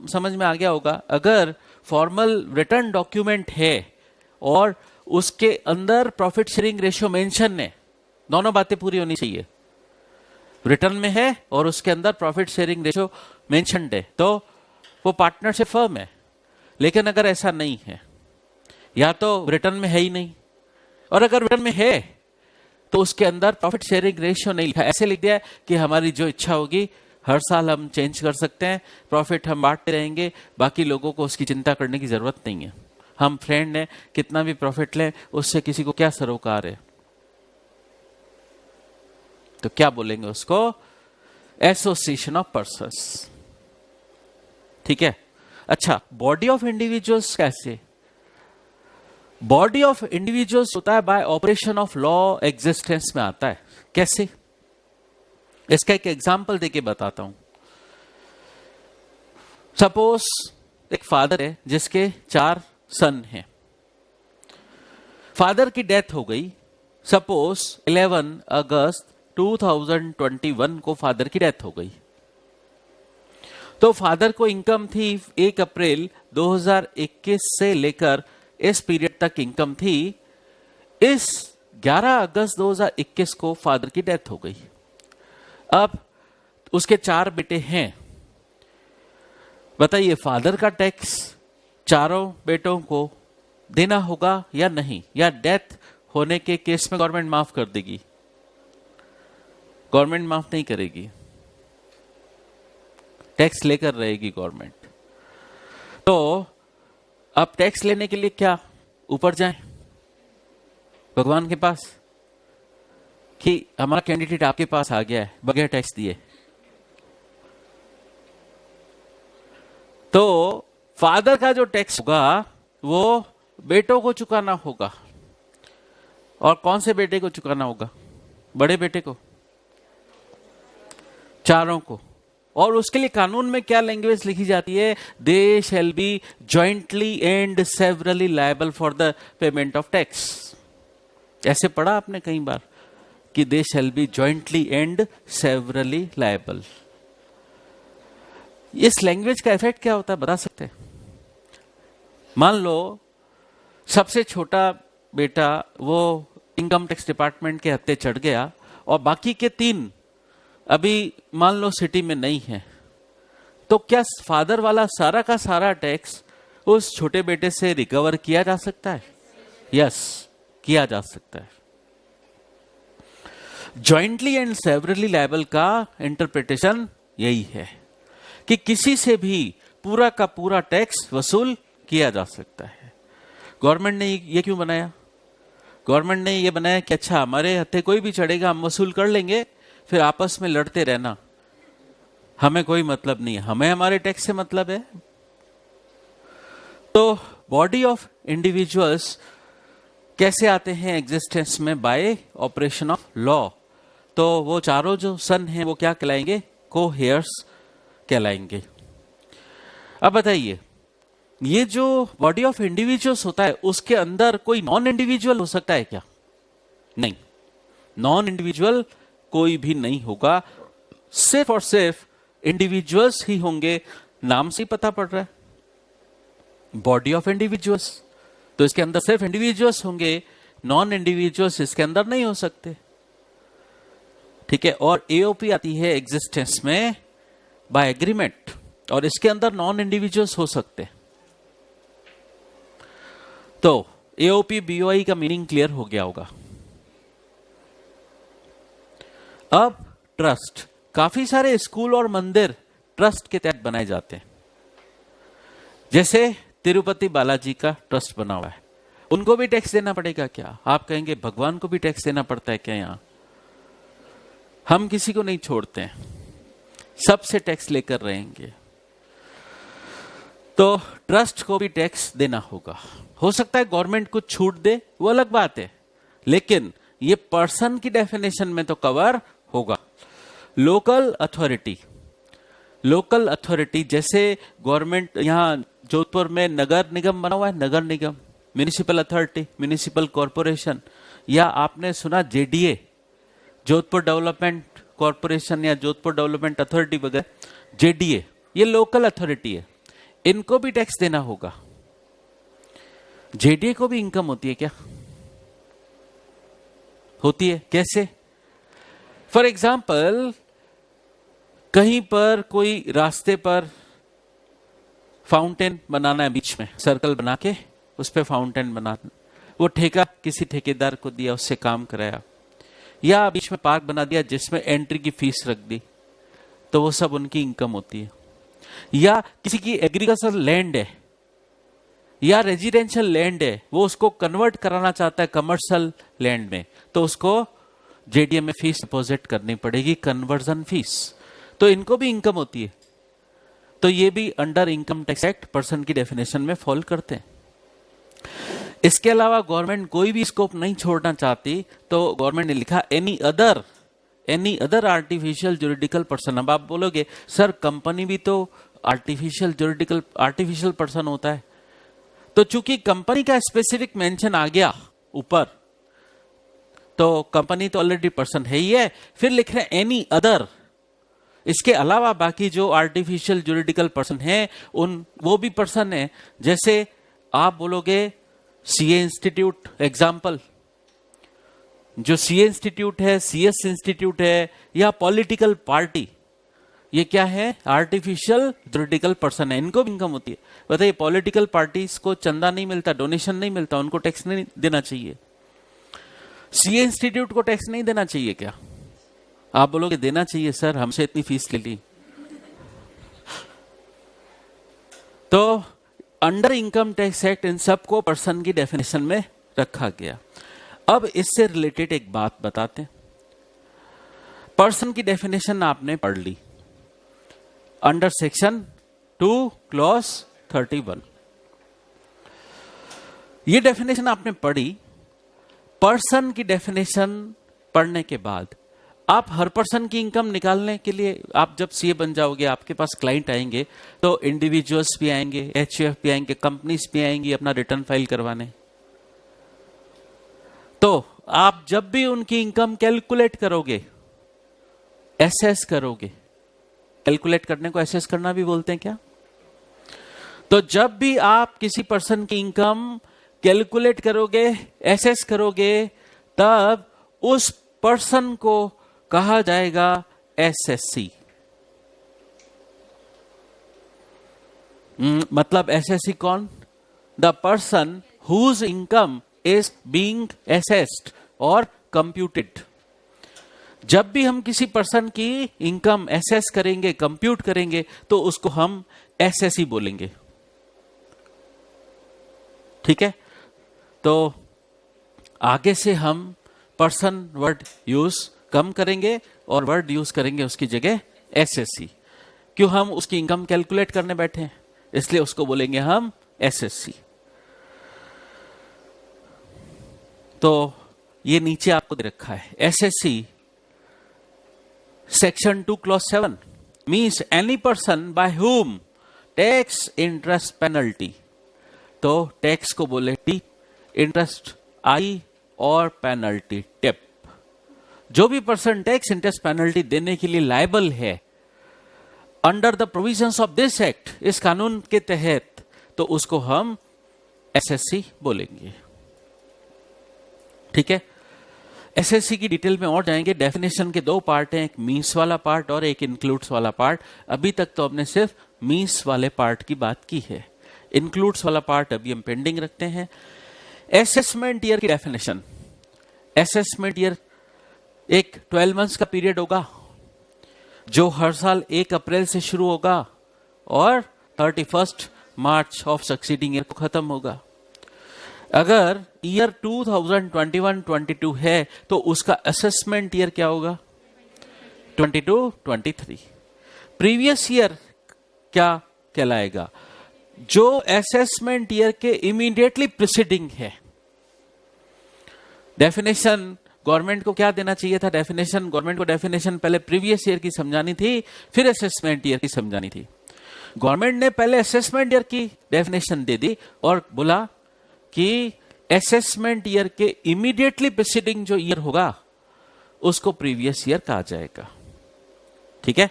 Speaker 1: समझ में आ गया होगा। अगर फॉर्मल रिटर्न डॉक्यूमेंट है और उसके अंदर प्रॉफिट शेयरिंग रेशियो मेंशन है, दोनों बातें पूरी होनी चाहिए। रिटर्न में है और उसके अंदर प्रॉफिट शेयरिंग रेशियो मेंशन्ड है, तो वो पार्टनरशिप फर्म है। लेकिन अगर ऐसा नहीं है, या तो रिटर्न में है ही नहीं, और अगर रिटर्न में है तो उसके अंदर प्रॉफिट शेयरिंग रेशियो नहीं लिखा, ऐसे लिख दिया है कि हमारी जो इच्छा होगी हर साल हम चेंज कर सकते हैं, प्रॉफिट हम बांटते रहेंगे, बाकी लोगों को उसकी चिंता करने की जरूरत नहीं है। हम फ्रेंड हैं, कितना भी प्रॉफिट लें उससे किसी को क्या सरोकार है? तो क्या बोलेंगे उसको? Association of persons. ठीक है। अच्छा, बॉडी ऑफ इंडिविजुअल्स कैसे? बॉडी ऑफ इंडिविजुअल्स होता है bye operation of law, existence में आता है। कैसे? इसका एक एग्जांपल देके बताता हूं। सपोज एक फादर है जिसके 4 सन हैं। फादर की डेथ हो गई, सपोज 11 अगस्त 2021 को फादर की डेथ हो गई। तो फादर को इनकम थी 1 अप्रैल 2021 से लेकर इस पीरियड तक इनकम थी। इस 11 अगस्त 2021 को फादर की डेथ हो गई। अब उसके 4 बेटे हैं। बताइए, फादर का टैक्स चारों बेटों को देना होगा या नहीं? या डेथ होने के केस में गवर्नमेंट माफ कर देगी? गवर्नमेंट माफ नहीं करेगी, टैक्स लेकर रहेगी गवर्नमेंट। तो अब टैक्स लेने के लिए क्या ऊपर जाएं भगवान के पास कि हमारा कैंडिडेट आपके पास आ गया है बगैर टैक्स दिए? तो फादर का जो टैक्स होगा वो बेटों को चुकाना होगा। और कौन से बेटे को चुकाना होगा? बड़े बेटे को। चारों को। और उसके लिए कानून में क्या लैंग्वेज लिखी जाती है? They shall be jointly and severally liable for the payment of tax. ऐसे पढ़ा आपने कई बार कि they shall be jointly and severally liable. इस लैंग्वेज का इफेक्ट क्या होता है बता सकते हैं? मान लो सबसे छोटा बेटा वो इनकम टैक्स डिपार्टमेंट के हत्थे चढ़ गया और बाकी के 3 अभी मान लो सिटी में नहीं है, तो क्या फादर वाला सारा का सारा टैक्स उस छोटे बेटे से रिकवर किया जा सकता है? यस, किया जा सकता है। जॉइंटली एंड सेवरली लायबल का इंटरप्रिटेशन यही है कि किसी से भी पूरा का पूरा टैक्स वसूल किया जा सकता है। गवर्नमेंट ने ये क्यों बनाया? गवर्नमेंट ने ये बनाया कि अच्छा हमारे हत्थे कोई भी चढ़ेगा हम वसूल कर लेंगे, फिर आपस में लड़ते रहना, हमें कोई मतलब नहीं है, हमें हमारे टैक्स से मतलब है। तो बॉडी ऑफ इंडिविजुअल्स कैसे आते हैं एग्जिस्टेंस में? Bye operation of law. तो वो चारों जो सन हैं वो क्या कहलाएंगे? को-हेयर्स कहलाएंगे। अब बताइए, ये जो बॉडी ऑफ इंडिविजुअल्स होता है उसके अंदर कोई नॉन इंडिविजुअल हो सकता है क्या? नहीं, नॉन इंडिविजुअल कोई भी नहीं होगा, सिर्फ और सिर्फ इंडिविजुअल्स ही होंगे। नाम से ही पता पड़ रहा है बॉडी ऑफ इंडिविजुअल्स, तो इसके अंदर सिर्फ इंडिविजुअल्स होंगे, नॉन इंडिविजुअल्स इसके अंदर नहीं हो सकते। ठीक है, और एओपी आती है एग्जिस्टेंस में बाय एग्रीमेंट, और इसके अंदर नॉन इंडिविजुअल्स हो सकते। तो एओपी बीओआई का मीनिंग क्लियर हो गया होगा। अब ट्रस्ट, काफी सारे स्कूल और मंदिर ट्रस्ट के तहत बनाए जाते हैं। जैसे तिरुपति बालाजी का ट्रस्ट बना हुआ है, उनको भी टैक्स देना पड़ेगा क्या? आप कहेंगे भगवान को भी टैक्स देना पड़ता है क्या? यहां हम किसी को नहीं छोड़ते हैं, सबसे टैक्स लेकर रहेंगे। तो ट्रस्ट को भी टैक्स देना होगा। हो सकता है गवर्नमेंट कुछ छूट दे, वो अलग बात है, लेकिन ये पर्सन की डेफिनेशन में तो कवर होगा। लोकल अथॉरिटी, लोकल अथॉरिटी जैसे गवर्नमेंट, यहां जोधपुर में नगर निगम बना हुआ है, नगर निगम, म्युनिसिपल अथॉरिटी, म्युनिसिपल कॉरपोरेशन, या आपने सुना जेडीए, जोधपुर डेवलपमेंट कॉरपोरेशन या जोधपुर डेवलपमेंट अथॉरिटी वगैरह, जेडीए, ये लोकल अथॉरिटी है, इनको भी टैक्स देना होगा। जेडीए को भी इनकम होती है क्या? होती है। कैसे? फॉर एग्जाम्पल, कहीं पर कोई रास्ते पर फाउंटेन बनाना है, बीच में सर्कल बना के उस पर फाउंटेन बनाना, वो ठेका किसी ठेकेदार को दिया, उससे काम कराया, या बीच में पार्क बना दिया जिसमें एंट्री की फीस रख दी, तो वो सब उनकी इनकम होती है। या किसी की एग्रीकल्चर लैंड है या रेजिडेंशियल लैंड है, वो उसको कन्वर्ट कराना चाहता है कमर्शियल लैंड में, तो उसको जेडीए में फीस डिपॉजिट करनी पड़ेगी, कन्वर्जन फीस, तो इनको भी इनकम होती है। तो ये भी under income tax act person की डेफिनेशन में फॉल करते हैं। इसके अलावा गवर्नमेंट कोई भी स्कोप नहीं छोड़ना चाहती, तो गवर्नमेंट ने लिखा any other artificial juridical person. अब आप बोलोगे सर कंपनी भी तो आर्टिफिशियल पर्सन होता है, तो चूंकि कंपनी का स्पेसिफिक मेंशन आ गया ऊपर, तो कंपनी तो ऑलरेडी पर्सन है ही है, फिर लिख रहे हैं एनी अदर, इसके अलावा बाकी जो आर्टिफिशियल जुरिडिकल पर्सन है वो भी पर्सन है। जैसे आप बोलोगे सीए इंस्टीट्यूट, एग्जाम्पल, जो सीए इंस्टीट्यूट है, सीएस इंस्टीट्यूट है, या पॉलिटिकल पार्टी, ये क्या है? आर्टिफिशियल जुरिडिकल पर्सन है, इनको भी इनकम होती है। बताइए, पॉलिटिकल पार्टीज को चंदा नहीं मिलता, डोनेशन नहीं मिलता, उनको टैक्स नहीं देना चाहिए। सीए इंस्टीट्यूट को टैक्स नहीं देना चाहिए क्या? आप बोलोगे देना चाहिए सर, हमसे इतनी फीस ले ली। तो under income tax act in सबको पर्सन की डेफिनेशन में रखा गया। अब इससे रिलेटेड एक बात बताते हैं। पर्सन की डेफिनेशन आपने पढ़ ली अंडर सेक्शन 2 क्लॉज 31। ये डेफिनेशन आपने पढ़ी। पर्सन की डेफिनेशन पढ़ने के बाद आप हर पर्सन की इनकम निकालने के लिए, आप जब सीए बन जाओगे, आपके पास क्लाइंट आएंगे, तो इंडिविजुअल्स भी आएंगे, एचयूएफ भी आएंगे, कंपनीज भी आएंगी अपना रिटर्न फाइल करवाने। तो आप जब भी उनकी इनकम कैलकुलेट करोगे, एसेस करोगे, कैलकुलेट करने को एसेस करना भी बोलते हैं क्या? तो जब भी आप किसी पर्सन की इनकम कैलकुलेट करोगे, एसेस करोगे, तब उस पर्सन को कहा जाएगा एसएससी। मतलब एसएससी कौन? The person whose income is being assessed और कंप्यूटेड। जब भी हम किसी पर्सन की इनकम एसेस करेंगे, कंप्यूट करेंगे, तो उसको हम एसएससी बोलेंगे। ठीक है? तो आगे से हम पर्सन वर्ड यूज कम करेंगे और वर्ड यूज करेंगे उसकी जगह एसएससी। क्यों? हम उसकी इनकम कैलकुलेट करने बैठे हैं, इसलिए उसको बोलेंगे हम एसएससी। तो ये नीचे आपको दे रखा है SSC section 2 clause 7 means any person by whom tax interest penalty. तो टैक्स को बोले टी, इंटरेस्ट आई और पेनल्टी टिप। जो भी पर्सन टैक्स इंटरेस्ट पेनल्टी देने के लिए लायबल है under the provisions of this act, इस कानून के तहत, तो उसको हम एसएससी बोलेंगे। ठीक है? एसएससी की डिटेल में और जाएंगे। डेफिनेशन के दो पार्ट हैं, एक मीन्स वाला पार्ट और एक इंक्लूड्स वाला पार्ट। अभी तक तो हमने सिर्फ मीन्स वाले पार्ट की बात की है, इंक्लूड्स वाला पार्ट अभी हम पेंडिंग रखते हैं। असेसमेंट ईयर की डेफिनेशन। असेसमेंट ईयर एक 12 मंथ्स का पीरियड होगा जो हर साल 1 अप्रैल से शुरू होगा और 31 मार्च ऑफ सक्सीडिंग ईयर को खत्म होगा। अगर ईयर 2021-22 है तो उसका असेसमेंट ईयर क्या होगा? 22-23। प्रीवियस ईयर क्या कहलाएगा? जो असेसमेंट ईयर के इमीडिएटली प्रीसीडिंग है। डेफिनेशन गवर्नमेंट को क्या देना चाहिए था? डेफिनेशन गवर्नमेंट को डेफिनेशन पहले प्रीवियस ईयर की समझानी थी, फिर असेसमेंट ईयर की समझानी थी। गवर्नमेंट ने पहले असेसमेंट ईयर की डेफिनेशन दे दी और बोला कि असेसमेंट ईयर के इमीडिएटली प्रीसीडिंग जो ईयर होगा उसको प्रीवियस ईयर कहा जाएगा। ठीक है?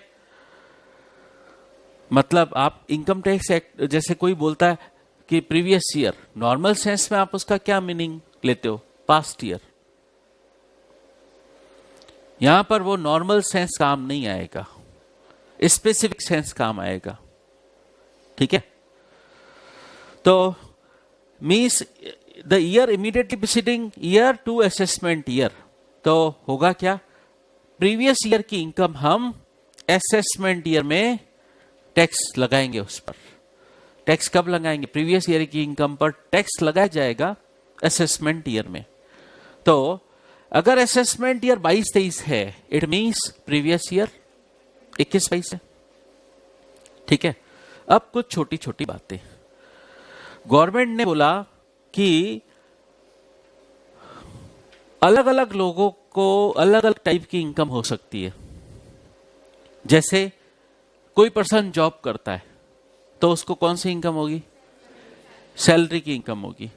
Speaker 1: मतलब आप इनकम टैक्स एक्ट, जैसे कोई बोलता है कि प्रीवियस ईयर, नॉर्मल सेंस में आप उसका क्या मीनिंग लेते हो? Past year. यहां पर वो नॉर्मल सेंस काम नहीं आएगा, स्पेसिफिक सेंस काम आएगा। ठीक है? तो means the year immediately preceding year to assessment year. तो होगा क्या? प्रीवियस ईयर की इनकम हम असेसमेंट ईयर में टैक्स लगाएंगे। उस पर टैक्स कब लगाएंगे? प्रीवियस ईयर की इनकम पर टैक्स लगाया जाएगा असेसमेंट ईयर में। तो अगर असेसमेंट ईयर 22-23 है, इट मींस प्रीवियस ईयर 21-22 है। ठीक है? अब कुछ छोटी छोटी बातें। गवर्नमेंट ने बोला कि अलग अलग लोगों को अलग अलग टाइप की इनकम हो सकती है। जैसे कोई पर्सन जॉब करता है तो उसको कौन सी इनकम होगी? सैलरी की इनकम होगी।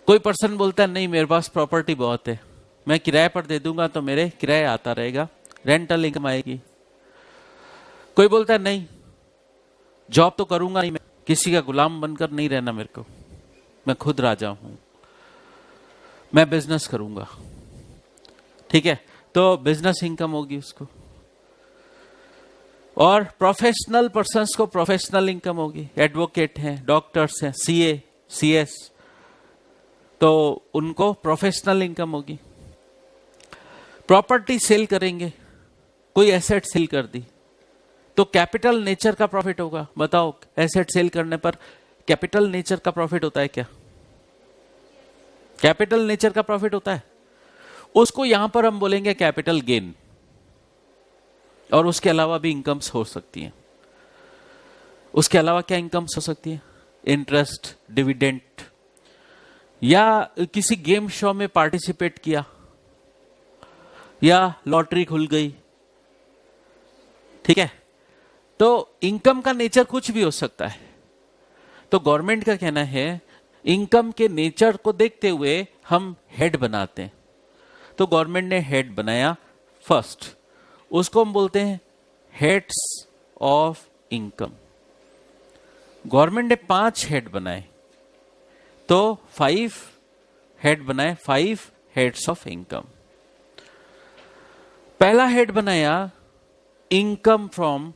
Speaker 1: कोई पर्सन बोलता है नहीं, मेरे पास प्रॉपर्टी बहुत है, मैं किराए पर दे दूंगा तो मेरे किराए आता रहेगा, रेंटल इनकम आएगी। कोई बोलता है नहीं, जॉब तो करूंगा नहीं, मैं किसी का गुलाम बनकर नहीं रहना, मेरे को, मैं खुद राजा हूं, मैं बिजनेस करूंगा। ठीक है? तो बिजनेस इनकम होगी उसको। और प्रोफेशनल पर्संस को प्रोफेशनल इनकम होगी। एडवोकेट हैं, डॉक्टर्स हैं, सीए, सीएस, तो उनको प्रोफेशनल इनकम होगी। प्रॉपर्टी सेल करेंगे, कोई एसेट सेल कर दी तो कैपिटल नेचर का प्रॉफिट होगा। बताओ, एसेट सेल करने पर कैपिटल नेचर का प्रॉफिट होता है क्या? कैपिटल नेचर का प्रॉफिट होता है। उसको यहां पर हम बोलेंगे कैपिटल गेन। और उसके अलावा भी इनकम्स हो सकती हैं। उसके अलावा क्या इनकम्स हो सकती है? इंटरेस्ट, डिविडेंड, या किसी गेम शो में पार्टिसिपेट किया, या लॉटरी खुल गई, ठीक है। तो इनकम का नेचर कुछ भी हो सकता है। तो गवर्नमेंट का कहना है इनकम के नेचर को देखते हुए हम हेड बनाते हैं। तो गवर्नमेंट ने हेड बनाया फर्स्ट, उसको हम बोलते हैं हेड्स ऑफ इनकम। गवर्नमेंट ने 5 हेड बनाए, तो 5 हेड बनाए, 5 हेड्स ऑफ इनकम। पहला हेड बनाया income from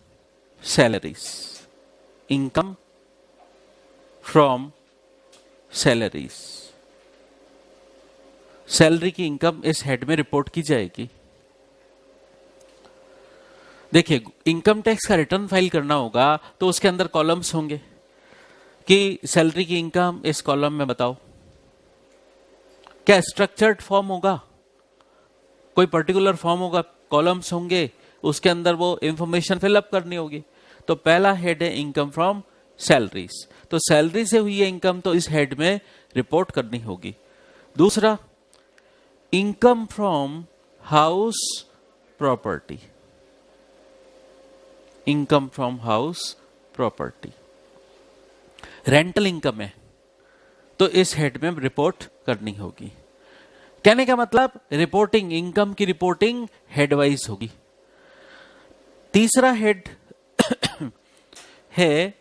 Speaker 1: salaries, income from salaries. Salary की इनकम इस हेड में रिपोर्ट की जाएगी। देखिए, इनकम टैक्स का रिटर्न फाइल करना होगा तो उसके अंदर कॉलम्स होंगे कि सैलरी की इनकम इस कॉलम में बताओ। क्या स्ट्रक्चर्ड फॉर्म होगा, कोई पर्टिकुलर फॉर्म होगा, कॉलम्स होंगे, उसके अंदर वो इंफॉर्मेशन फिलअप करनी होगी। तो पहला हेड है इनकम फ्रॉम सैलरीज, तो सैलरी से हुई है इनकम तो इस हेड में रिपोर्ट करनी होगी। दूसरा, income from house property, income from house property. Rental income है तो इस हेड में रिपोर्ट करनी होगी। कहने का मतलब रिपोर्टिंग, इनकम की रिपोर्टिंग हेड वाइज होगी। तीसरा हेड है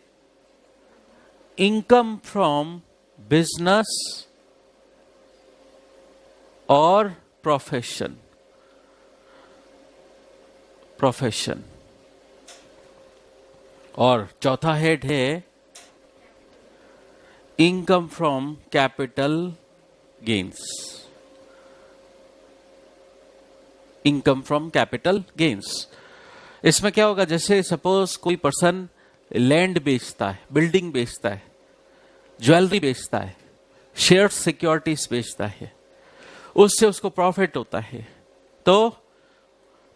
Speaker 1: इनकम फ्रॉम बिजनेस और प्रोफेशन, प्रोफेशन। और चौथा हेड है income from capital gains, income from capital gains. इसमें क्या होगा, जैसे सपोज कोई पर्सन लैंड बेचता है, बिल्डिंग बेचता है, ज्वेलरी बेचता है, शेयर सिक्योरिटीज बेचता है, उससे उसको प्रॉफिट होता है, तो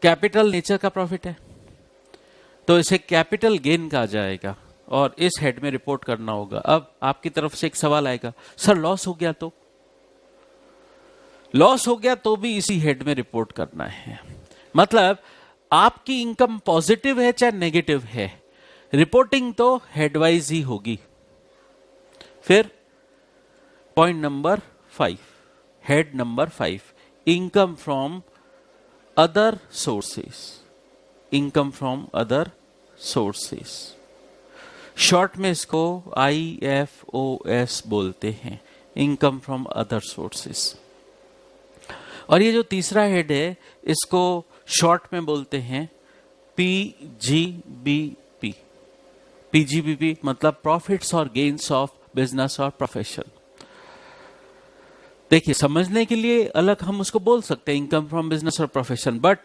Speaker 1: कैपिटल नेचर का प्रॉफिट है, तो इसे कैपिटल गेन कहा जाएगा और इस हेड में रिपोर्ट करना होगा। अब आपकी तरफ से एक सवाल आएगा, सर लॉस हो गया तो? लॉस हो गया तो भी इसी हेड में रिपोर्ट करना है। मतलब आपकी इनकम पॉजिटिव है चाहे नेगेटिव है, रिपोर्टिंग तो हेडवाइज ही होगी। फिर point number 5, head number 5, income from other sources, income from other sources. Short में इसको IFOS बोलते हैं, इनकम फ्रॉम अदर सोर्सेस। और ये जो तीसरा हेड है इसको शॉर्ट में बोलते हैं PGBP, PGBP मतलब प्रॉफिट्स और गेन्स ऑफ बिजनेस और प्रोफेशन। देखिए, समझने के लिए अलग हम उसको बोल सकते हैं इनकम फ्रॉम बिजनेस और प्रोफेशन, बट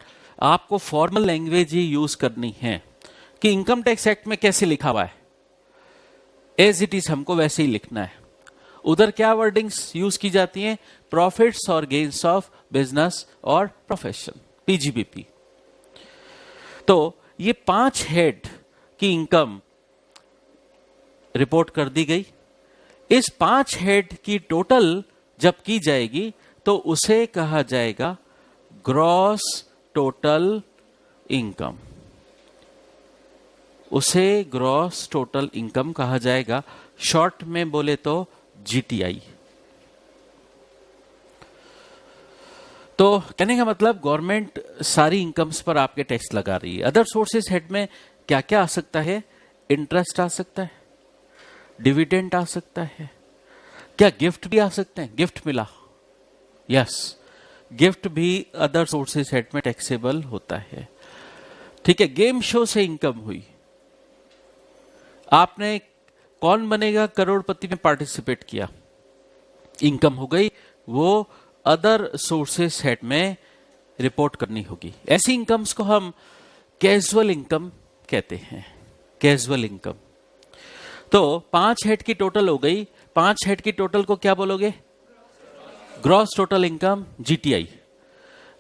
Speaker 1: आपको फॉर्मल लैंग्वेज ही यूज करनी है कि इनकम टैक्स एक्ट में कैसे लिखा हुआ है, एज इट इज हमको वैसे ही लिखना है। उधर क्या वर्डिंग्स यूज की जाती हैं, प्रॉफिट्स और गेन्स ऑफ बिजनेस और प्रोफेशन, PGBP। तो ये 5 हेड की इनकम रिपोर्ट कर दी गई। इस 5 हेड की टोटल जब की जाएगी तो उसे कहा जाएगा ग्रॉस टोटल इनकम, उसे ग्रॉस टोटल इनकम कहा जाएगा। शॉर्ट में बोले तो GTI। तो कहने का मतलब गवर्नमेंट सारी इनकम्स पर आपके टैक्स लगा रही है। अदर सोर्सेस हेड में क्या क्या आ सकता है, इंटरेस्ट आ सकता है, डिविडेंड आ सकता है, क्या गिफ्ट भी आ सकते हैं, गिफ्ट मिला, यस, गिफ्ट भी अदर सोर्सेस हेड में टैक्सेबल होता है। ठीक है, गेम शो से इनकम हुई, आपने कौन बनेगा करोड़पति में पार्टिसिपेट किया, इनकम हो गई, वो अदर सोर्सेस हेड में रिपोर्ट करनी होगी। ऐसी इनकम्स को हम कैजुअल इनकम कहते हैं, कैजुअल इनकम। तो 5 हेड की टोटल हो गई, 5 हेड की टोटल को क्या बोलोगे, gross total income, GTI।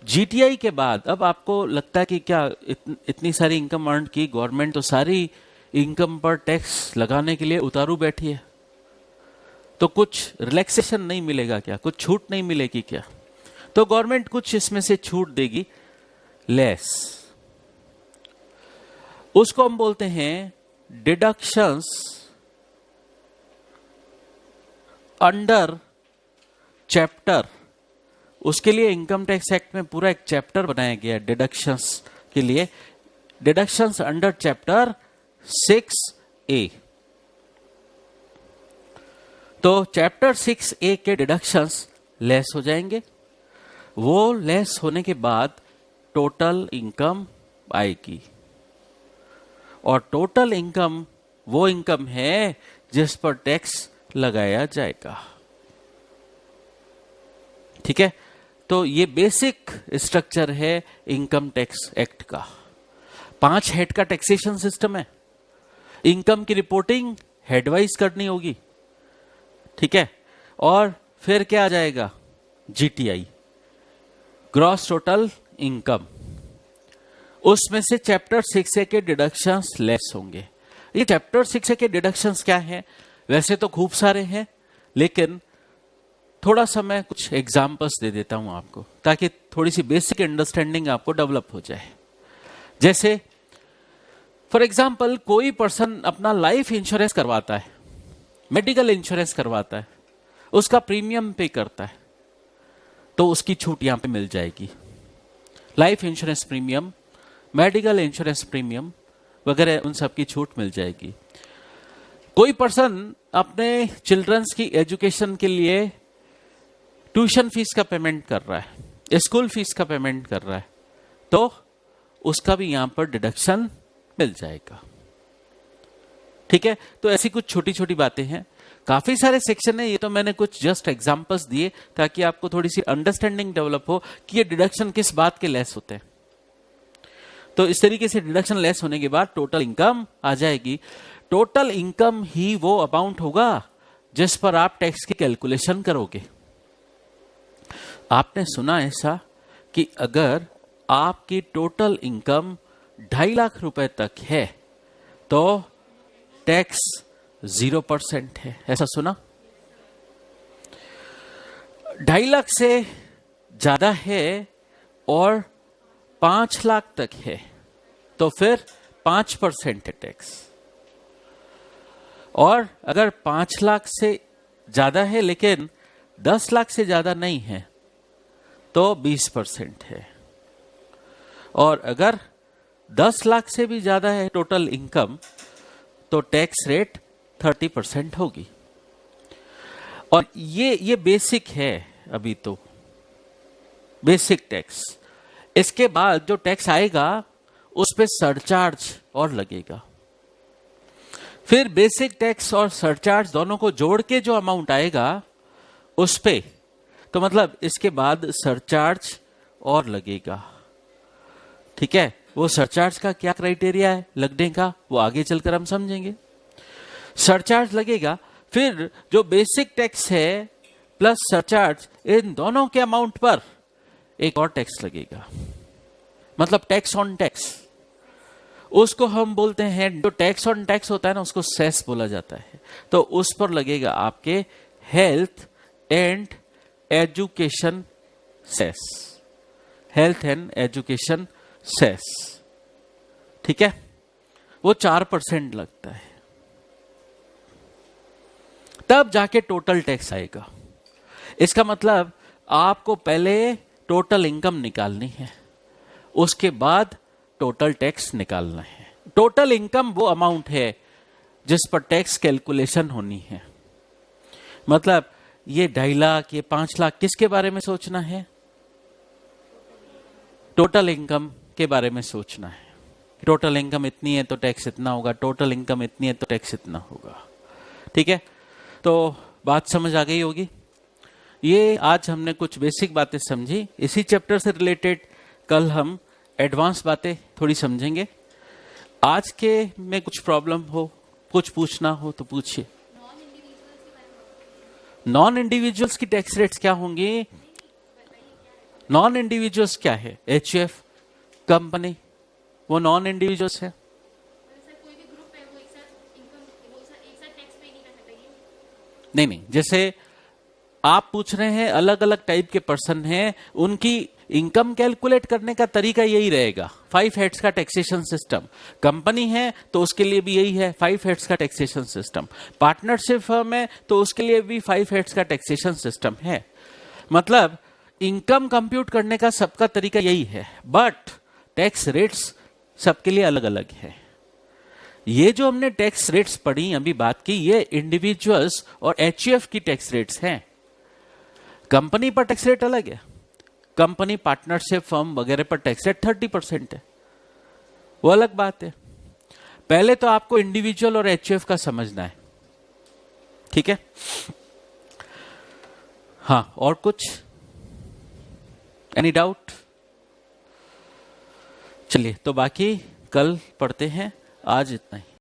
Speaker 1: GTI के बाद अब आपको लगता है कि क्या इतनी सारी इनकम अर्न की, गवर्नमेंट तो सारी इनकम पर टैक्स लगाने के लिए उतारू बैठी है, तो कुछ रिलैक्सेशन नहीं मिलेगा क्या, कुछ छूट नहीं मिलेगी क्या? तो गवर्नमेंट कुछ इसमें से छूट देगी। लेस, उसको हम बोलते हैं डिडक्शंस अंडर चैप्टर। उसके लिए इनकम टैक्स एक्ट में पूरा एक चैप्टर बनाया गया है डिडक्शंस के लिए, डिडक्शंस अंडर चैप्टर 6A। तो चैप्टर 6A के डिडक्शंस लेस हो जाएंगे। वो लेस होने के बाद टोटल इनकम आएगी, और टोटल इनकम वो इनकम है जिस पर टैक्स लगाया जाएगा। ठीक है, तो ये बेसिक स्ट्रक्चर है इनकम टैक्स एक्ट का। 5 हेड का टैक्सेशन सिस्टम है। इनकम की रिपोर्टिंग हेडवाइज करनी होगी, ठीक है, और फिर क्या आ जाएगा, जीटीआई, ग्रॉस टोटल इनकम। उसमें से चैप्टर 6A के डिडक्शंस लेस होंगे। ये चैप्टर 6A के डिडक्शंस क्या हैं? वैसे तो खूब सारे हैं, लेकिन थोड़ा सा मैं कुछ एग्जाम्पल्स दे देता हूं आपको, ताकि थोड़ी सी बेसिक अंडरस्टैंडिंग आपको डेवलप हो जाए। जैसे फॉर एग्जाम्पल कोई पर्सन अपना लाइफ इंश्योरेंस करवाता है, मेडिकल इंश्योरेंस करवाता है, उसका प्रीमियम पे करता है, तो उसकी छूट यहां पे मिल जाएगी। Life insurance premium, medical insurance premium वगैरह, उन सब की छूट मिल जाएगी। कोई पर्सन अपने चिल्ड्रंस की एजुकेशन के लिए ट्यूशन फीस का पेमेंट कर रहा है, स्कूल फीस का पेमेंट कर रहा है, तो उसका भी यहां पर डिडक्शन मिल जाएगा। ठीक है, तो ऐसी कुछ छोटी छोटी बातें हैं। काफी सारे सेक्शन है, ये तो मैंने कुछ जस्ट एग्जांपल्स दिए ताकि आपको थोड़ी सी अंडरस्टैंडिंग डेवलप हो कि ये डिडक्शन किस बात के लेस होते हैं। तो इस तरीके से डिडक्शन लेस होने के बाद टोटल इनकम आ जाएगी। टोटल इनकम ही वो अमाउंट होगा जिस पर आप टैक्स की कैलकुलेशन करोगे। आपने सुना ऐसा कि अगर आपकी टोटल इनकम 2.5 लाख रुपए तक है तो टैक्स 0% है, ऐसा सुना? 2.5 लाख से ज्यादा है और 5 लाख तक है तो फिर 5% है टैक्स। और अगर 5 लाख से ज्यादा है लेकिन 10 लाख से ज्यादा नहीं है तो 20% है। और अगर 10 लाख से भी ज्यादा है टोटल इनकम तो टैक्स रेट 30% होगी। और ये बेसिक है, अभी तो बेसिक टैक्स। इसके बाद जो टैक्स आएगा उस पे सरचार्ज और लगेगा। फिर बेसिक टैक्स और सरचार्ज दोनों को जोड़ के जो अमाउंट आएगा उस पे, तो मतलब इसके बाद सरचार्ज और लगेगा। ठीक है, वो सरचार्ज का क्या क्राइटेरिया है लगने का वो आगे चलकर हम समझेंगे। सरचार्ज लगेगा, फिर जो बेसिक टैक्स है प्लस सरचार्ज, इन दोनों के अमाउंट पर एक और टैक्स लगेगा, मतलब टैक्स ऑन टैक्स। उसको हम बोलते हैं, जो टैक्स ऑन टैक्स होता है ना, उसको सेस बोला जाता है। तो उस पर लगेगा आपके health and education cess, health and education cess. ठीक है, वो 4% लगता है। तब जाके टोटल टैक्स आएगा। इसका मतलब आपको पहले टोटल इनकम निकालनी है, उसके बाद टोटल टैक्स निकालना है। टोटल इनकम वो अमाउंट है जिस पर टैक्स कैलकुलेशन होनी है। मतलब ये 2.5 लाख, ये 5 लाख, किसके बारे में सोचना है? टोटल इनकम के बारे में सोचना है। टोटल इनकम इतनी है तो टैक्स इतना होगा, टोटल इनकम इतनी है तो टैक्स इतना होगा। ठीक है, तो बात समझ आ गई होगी। ये आज हमने कुछ बेसिक बातें समझी। इसी चैप्टर से रिलेटेड कल हम एडवांस बातें थोड़ी समझेंगे। आज के में कुछ प्रॉब्लम हो, कुछ पूछना हो तो पूछिए। नॉन इंडिविजुअल्स की टैक्स रेट्स क्या होंगी? नॉन इंडिविजुअल्स क्या है? एचयूएफ कंपनी, वो नॉन इंडिविजुअल्स है। नहीं, जैसे आप पूछ रहे हैं अलग अलग टाइप के पर्सन हैं, उनकी इनकम कैलकुलेट करने का तरीका यही रहेगा, 5 हेड्स का टैक्सेशन सिस्टम। कंपनी है तो उसके लिए भी यही है, 5 हेड्स का टैक्सेशन सिस्टम। पार्टनरशिप फर्म है तो उसके लिए भी 5 हेड्स का टैक्सेशन सिस्टम है। मतलब इनकम कंप्यूट करने का सबका तरीका यही है, बट टैक्स रेट्स सबके लिए अलग अलग है। ये जो हमने टैक्स रेट्स पढ़ी अभी बात की, ये इंडिविजुअल्स और एचयूएफ की टैक्स रेट्स हैं। कंपनी पर टैक्स रेट अलग है, कंपनी पार्टनरशिप फर्म वगैरह पर टैक्स रेट 30% है, वो अलग बात है। पहले तो आपको इंडिविजुअल और एचयूएफ का समझना है, ठीक है। हाँ, और कुछ, एनी डाउट? चलिए, तो बाकी कल पढ़ते हैं, आज इतना ही।